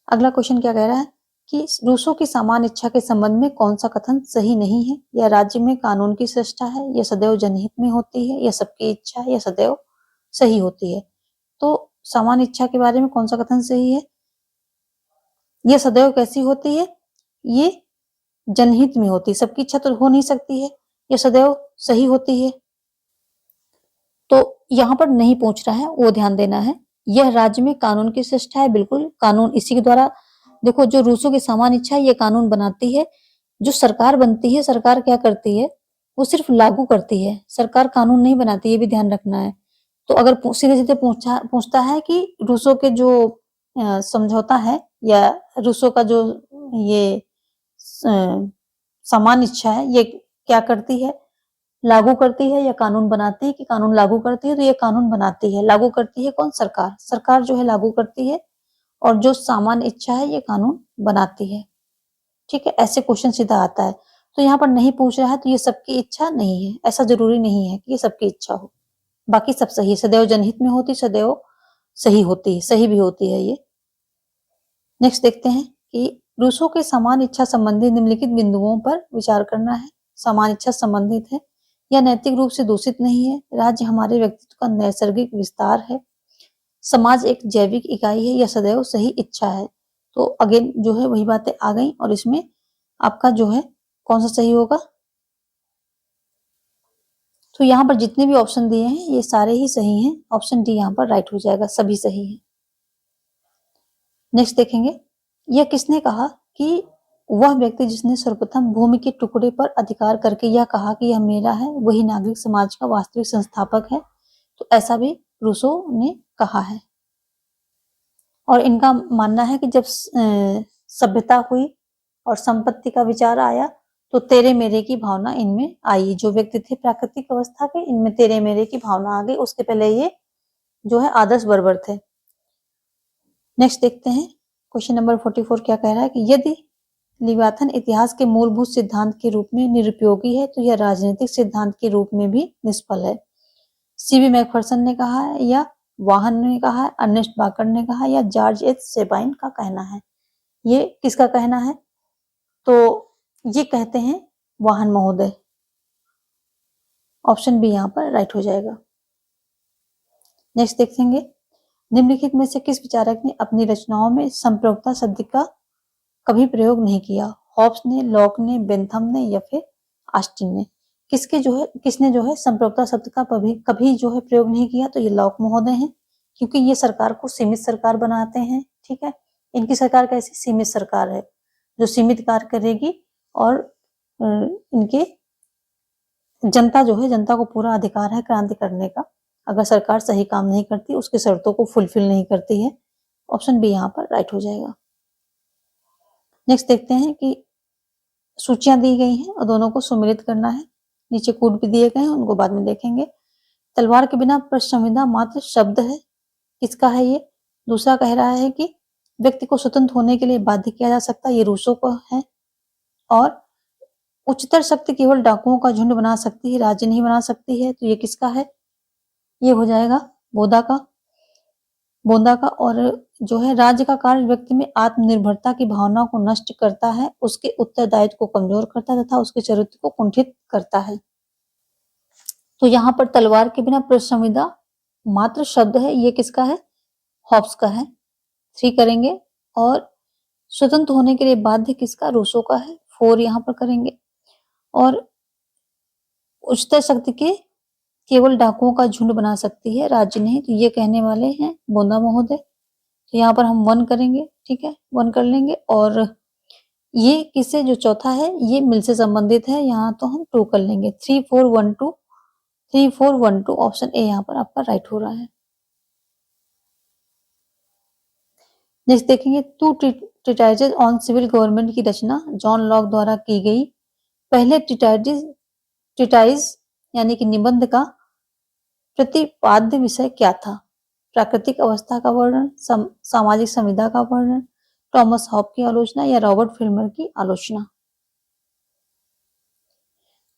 अगला क्वेश्चन क्या कह रहा है कि रूसों की सामान्य इच्छा के संबंध में कौन सा कथन सही नहीं है। यह राज्य में कानून की श्रेष्ठता है, यह सदैव जनहित में होती है, यह सबकी इच्छा है, यह सदैव सही होती है। तो सामान्य इच्छा के बारे में कौन सा कथन सही है, यह सदैव कैसी होती है, ये जनहित में होती है, सबकी इच्छा तो हो नहीं सकती है, यह सदैव सही होती है। तो यहाँ पर नहीं पूछ रहा है, वो ध्यान देना है। यह राज्य में कानून की श्रेष्ठता है, बिल्कुल कानून इसी के द्वारा, देखो जो रूसों की सामान्य इच्छा है ये कानून बनाती है। जो सरकार बनती है, सरकार क्या करती है, वो सिर्फ लागू करती है, सरकार कानून नहीं बनाती, ये भी ध्यान रखना है। तो अगर सीधे सीधे पूछता है कि रूसों के जो समझौता है या रूसों का जो ये सामान्य इच्छा है ये क्या करती है, लागू करती है या कानून बनाती है, कि कानून लागू करती है, तो ये कानून बनाती है। लागू करती है कौन, सरकार, सरकार जो है लागू करती है, और जो सामान्य इच्छा है ये कानून बनाती है, ठीक है। ऐसे क्वेश्चन सीधा आता है। तो यहाँ पर नहीं पूछ रहा है, तो ये सबकी इच्छा नहीं है, ऐसा जरूरी नहीं है कि ये सबकी इच्छा हो, बाकी सब सही है, सदैव जनहित में होती, सदैव सही होती है, सही भी होती है ये। नेक्स्ट देखते हैं कि रूसों के समान इच्छा संबंधी निम्नलिखित बिंदुओं पर विचार करना है। समान इच्छा संबंधित है, यह नैतिक रूप से दूषित नहीं है, राज्य हमारे व्यक्तित्व का नैसर्गिक विस्तार है, समाज एक जैविक इकाई है, यह सदैव सही इच्छा है। तो अगेन जो है वही बातें आ गई, और इसमें आपका जो है कौन सा सही होगा, तो यहाँ पर जितने भी ऑप्शन दिए हैं ये सारे ही सही हैं, ऑप्शन डी यहाँ पर राइट हो जाएगा, सभी सही है। नेक्स्ट देखेंगे, यह किसने कहा कि वह व्यक्ति जिसने सर्वप्रथम भूमि के टुकड़े पर अधिकार करके यह कहा कि यह मेरा है, वही नागरिक समाज का वास्तविक संस्थापक है। तो ऐसा भी रूसो ने कहा है। और इनका मानना है कि जब सभ्यता हुई और संपत्ति का विचार आया तो तेरे मेरे की भावना इनमें आई। जो व्यक्ति थे प्राकृतिक अवस्था के, इनमें तेरे मेरे की भावना आ गई, उसके पहले ये जो है आदर्श बर्बर थे। नेक्स्ट देखते हैं क्वेश्चन नंबर 44 क्या कह रहा है कि यदि लिव्याथन इतिहास के मूलभूत सिद्धांत के रूप में निरुपयोगी है, तो यह राजनीतिक सिद्धांत के रूप में भी निष्फल है। सीबी मैकफरसन ने कहा है, या वाहन ने कहा है, अर्नेस्ट बाकर ने कहा, या जॉर्ज एच सेबाइन का कहना है। ये किसका कहना है? तो ये कहते हैं वाहन महोदय। ऑप्शन बी यहाँ पर राइट हो जाएगा। नेक्स्ट देखेंगे, निम्नलिखित में से किस विचारक ने अपनी रचनाओं में संप्रभुता शब्द का कभी प्रयोग नहीं किया? हॉब्स ने, लॉक ने, बेंथम ने, या फिर ऑस्टिन ने? किसने जो है संप्रभुता शब्द का कभी जो है प्रयोग नहीं किया? तो ये लॉक महोदय हैं, क्योंकि ये सरकार को सीमित सरकार बनाते हैं। ठीक है, इनकी सरकार कैसी? सीमित सरकार है, जो सीमित कार्य करेगी और इनके जनता जो है, जनता को पूरा अधिकार है क्रांति करने का। अगर सरकार सही काम नहीं करती, उसकी शर्तों को फुलफिल नहीं करती है। ऑप्शन बी यहाँ पर राइट हो जाएगा। नेक्स्ट देखते हैं कि सूचियां दी गई हैं और दोनों को सम्मिलित करना है। नीचे कोड भी दिए गए हैं, उनको बाद में देखेंगे। तलवार के बिना प्रसंविदा मात्र शब्द है, किसका है ये? दूसरा कह रहा है कि व्यक्ति को स्वतंत्र होने के लिए बाध्य किया जा सकता है, ये रूसो को है। और उच्चतर शक्ति केवल डाकुओं का झुंड बना सकती है, राज्य नहीं बना सकती है, तो ये किसका है? ये हो जाएगा बोधा का। और जो है राज्य का कार्य व्यक्ति में आत्मनिर्भरता की भावना को नष्ट करता है, उसके उत्तरदायित्व को कमजोर करता है तथा उसके चरित्र को कुंठित करता है। तो यहाँ पर तलवार के बिना प्रसंविदा मात्र शब्द है, ये किसका है? हॉब्स का है। 3 करेंगे। और स्वतंत्र होने के लिए बाध्य किसका? रूसो का है। 4 यहाँ पर करेंगे। और उच्चतर शक्ति के केवल डाकुओं का झुंड बना सकती है, राज्य नहीं, तो ये कहने वाले हैं बोधा महोदय। तो यहाँ पर हम 1 करेंगे। ठीक है, 1 कर लेंगे। और ये किससे, जो चौथा है, ये मिल से संबंधित है, यहाँ तो हम 2 कर लेंगे। 3 4 1 2 3 4 1 2 ऑप्शन ए यहाँ पर आपका राइट हो रहा है। नेक्स्ट देखेंगे, 2 ट्रीटाइजेस ऑन सिविल गवर्नमेंट की रचना जॉन लॉक द्वारा की गई। पहले ट्रीटाइज यानी कि निबंध का प्रतिपाद्य विषय क्या था? प्राकृतिक अवस्था का वर्णन, सामाजिक संविदा का वर्णन, टॉमस हॉब की आलोचना, या रॉबर्ट फिल्मर की आलोचना?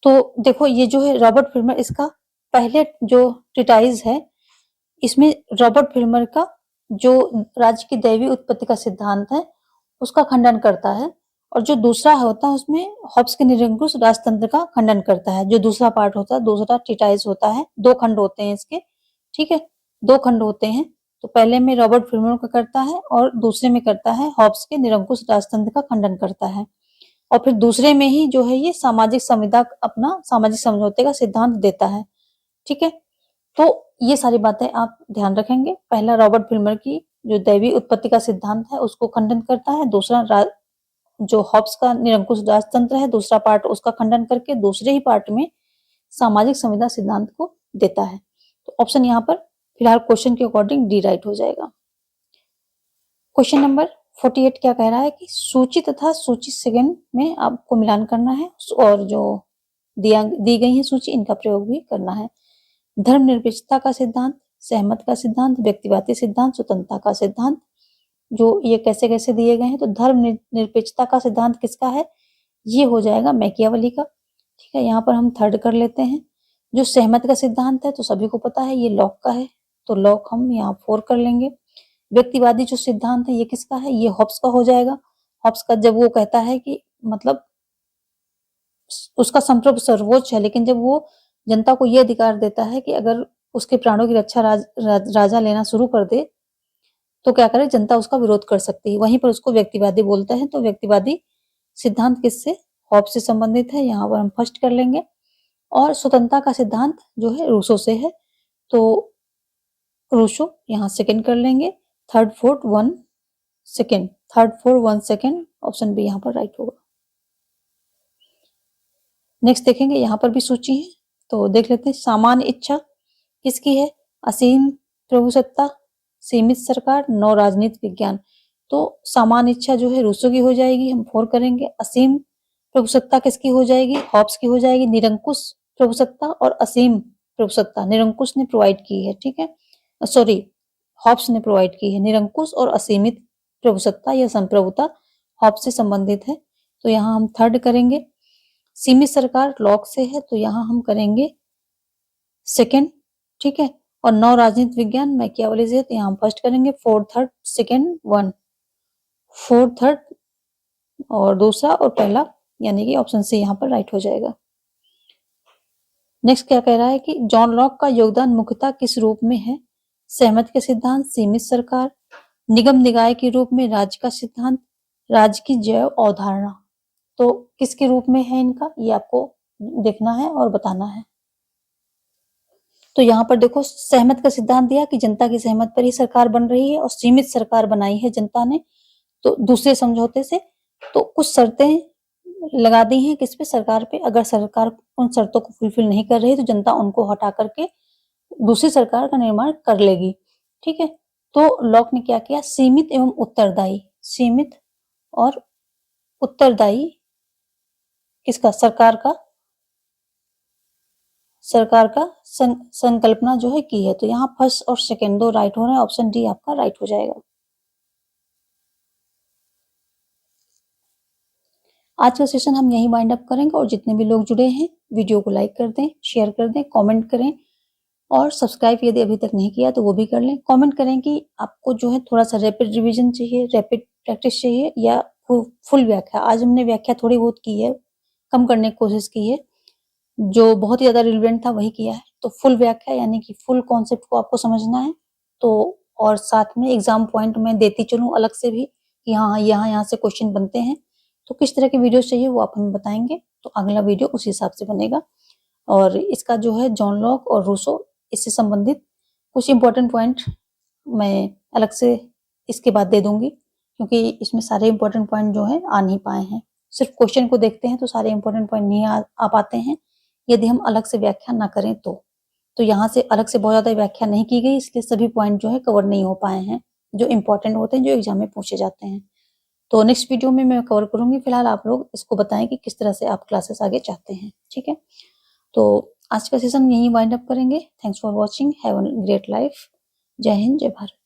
तो देखो, ये जो है रॉबर्ट फिल्मर, इसका पहले जो ट्रीटाइज है, इसमें रॉबर्ट फिल्मर का जो राज्य की दैवीय उत्पत्ति का सिद्धांत है, उसका खंडन करता है। और जो दूसरा होता है, उसमें हॉब्स के निरंकुश राजतंत्र का खंडन करता है। जो दूसरा पार्ट होता है, दूसरा ट्रीटाइज होता है। 2 खंड होते हैं इसके। ठीक है, 2 खंड होते हैं। तो पहले में रॉबर्ट फिल्मर का करता है और दूसरे में करता है हॉब्स के निरंकुश राजतंत्र का खंडन करता है। और फिर दूसरे में ही जो है ये सामाजिक संविदा, अपना सामाजिक समझौते का सिद्धांत देता है। ठीक है, तो ये सारी बातें आप ध्यान रखेंगे। पहला रॉबर्ट फिल्मर की जो दैवीय उत्पत्ति का सिद्धांत है, उसको खंडन करता है। दूसरा जो हॉब्स का निरंकुश राजतंत्र है, दूसरा पार्ट उसका खंडन करके दूसरे ही पार्ट में सामाजिक संविदा सिद्धांत को देता है। तो ऑप्शन यहाँ पर फिलहाल क्वेश्चन के अकॉर्डिंग डी राइट हो जाएगा। क्वेश्चन नंबर 48 क्या कह रहा है कि सूची तथा सूची सेकंड में आपको मिलान करना है और जो दी गई है सूची, इनका प्रयोग भी करना है। धर्मनिरपेक्षता का सिद्धांत, सहमत का सिद्धांत, व्यक्तिवादी सिद्धांत, स्वतंत्रता का सिद्धांत, जो ये कैसे कैसे दिए गए हैं। तो धर्म निरपेक्षता का सिद्धांत किसका है? ये हो जाएगा मैकियावेली का। ठीक है, यहाँ पर हम 3rd कर लेते हैं। जो सहमत का सिद्धांत है, तो सभी को पता है, ये लॉक का है, तो लॉक हम यहाँ 4 कर लेंगे। व्यक्तिवादी जो सिद्धांत है, ये किसका है? ये हॉब्स का हो जाएगा। हॉब्स का जब वो कहता है कि मतलब उसका संप्रभु सर्वोच्च है, लेकिन जब वो जनता को ये अधिकार देता है कि अगर उसके प्राणों की रक्षा राजा लेना शुरू कर दे, तो क्या करे, जनता उसका विरोध कर सकती है। वहीं पर उसको व्यक्तिवादी बोलते हैं। तो व्यक्तिवादी सिद्धांत किससे? हॉब्स से संबंधित है, यहाँ पर हम फर्स्ट कर लेंगे। और स्वतंत्रता का सिद्धांत जो है रूसो से है, तो रूसो यहाँ सेकंड कर लेंगे। 3rd 4th 1 second, 3rd 4th 1 second, option B यहाँ पर राइट होगा। नेक्स्ट देखेंगे, यहाँ पर भी सूची है, तो देख लेते हैं। सामान्य इच्छा किसकी है? असीम प्रभुसत्ता, सीमित सरकार, नौ राजनीति विज्ञान। तो सामान्य इच्छा जो है रूसो की हो जाएगी, हम 4 करेंगे। असीम प्रभुसत्ता किसकी हो जाएगी? हॉब्स की हो जाएगी। निरंकुश प्रभुसत्ता और असीम प्रभुसत्ता निरंकुश ने प्रोवाइड की है। ठीक है, सॉरी, हॉब्स ने प्रोवाइड की है। निरंकुश और असीमित प्रभुसत्ता या संप्रभुता हॉब्स से संबंधित है, तो यहाँ हम थर्ड करेंगे। सीमित सरकार लॉक से है तो यहाँ हम करेंगे सेकंड, ठीक है। और 9 राजनीति विज्ञान मैकियावली से है तो यहाँ हम फर्स्ट करेंगे। Fourth third second one, fourth third और दूसरा और पहला, यानी कि ऑप्शन सी यहाँ पर राइट हो जाएगा। नेक्स्ट क्या कह रहा है कि जॉन लॉक का योगदान मुख्यतः किस रूप में है? सहमति के सिद्धांत, सीमित सरकार, निगम निकाय के रूप में, राज्य का सिद्धांत, राज्य की जैव अवधारणा। तो किसके रूप में है इनका, ये आपको देखना है और बताना है। तो यहाँ पर देखो सहमत का सिद्धांत दिया कि जनता की सहमत पर ही सरकार बन रही है, और सीमित सरकार बनाई है जनता ने तो दूसरे समझौते से। तो कुछ शर्तें लगा दी हैं किस पे, सरकार पे। अगर सरकार उन शर्तों को फुलफिल नहीं कर रही तो जनता उनको हटा करके दूसरी सरकार का निर्माण कर लेगी, ठीक है। तो लॉक ने क्या किया, सीमित एवं उत्तरदायी, सीमित और उत्तरदायी किसका, सरकार का संकल्पना जो है की है। तो यहाँ फर्स्ट और सेकेंड दो राइट हो रहे हैं, ऑप्शन डी आपका राइट हो जाएगा। आज का सेशन हम यहीं वाइंड अप करेंगे, और जितने भी लोग जुड़े हैं वीडियो को लाइक कर दें, शेयर कर दें, कमेंट करें, और सब्सक्राइब यदि अभी तक नहीं किया तो वो भी कर लें। कमेंट करें कि आपको जो है थोड़ा सा रैपिड रिवीजन चाहिए, रैपिड प्रैक्टिस चाहिए, या फुल व्याख्या। आज हमने व्याख्या थोड़ी बहुत की है, कम करने की कोशिश की है, जो बहुत ही ज्यादा रिलेवेंट था वही किया है। तो फुल व्याख्या यानी कि फुल कॉन्सेप्ट को आपको समझना है। तो और साथ में एग्जाम पॉइंट में देती चलूं अलग से भी कि हाँ यहाँ से क्वेश्चन बनते हैं। तो किस तरह की वीडियोस चाहिए वो आप हमें बताएंगे, तो अगला वीडियो उस हिसाब से बनेगा। और इसका जो है जॉन लॉक और रूसो, इससे संबंधित कुछ इंपॉर्टेंट पॉइंट मैं अलग से इसके बाद दे दूंगी, क्योंकि इसमें सारे इंपॉर्टेंट पॉइंट जो है आ नहीं पाए हैं। सिर्फ क्वेश्चन को देखते हैं तो सारे इंपॉर्टेंट पॉइंट नहीं आ पाते हैं यदि हम अलग से व्याख्या ना करें तो यहाँ से अलग से बहुत ज्यादा व्याख्या नहीं की गई, इसलिए सभी पॉइंट जो है कवर नहीं हो पाए हैं जो इंपॉर्टेंट होते हैं, जो एग्जाम में पूछे जाते हैं। तो नेक्स्ट वीडियो में मैं कवर करूंगी। फिलहाल आप लोग इसको बताएं कि किस तरह से आप क्लासेस आगे चाहते हैं, ठीक है। तो आज का सेशन यहीं वाइंड अप करेंगे। Thanks for watching, have a great life. जय हिंद, जय भारत।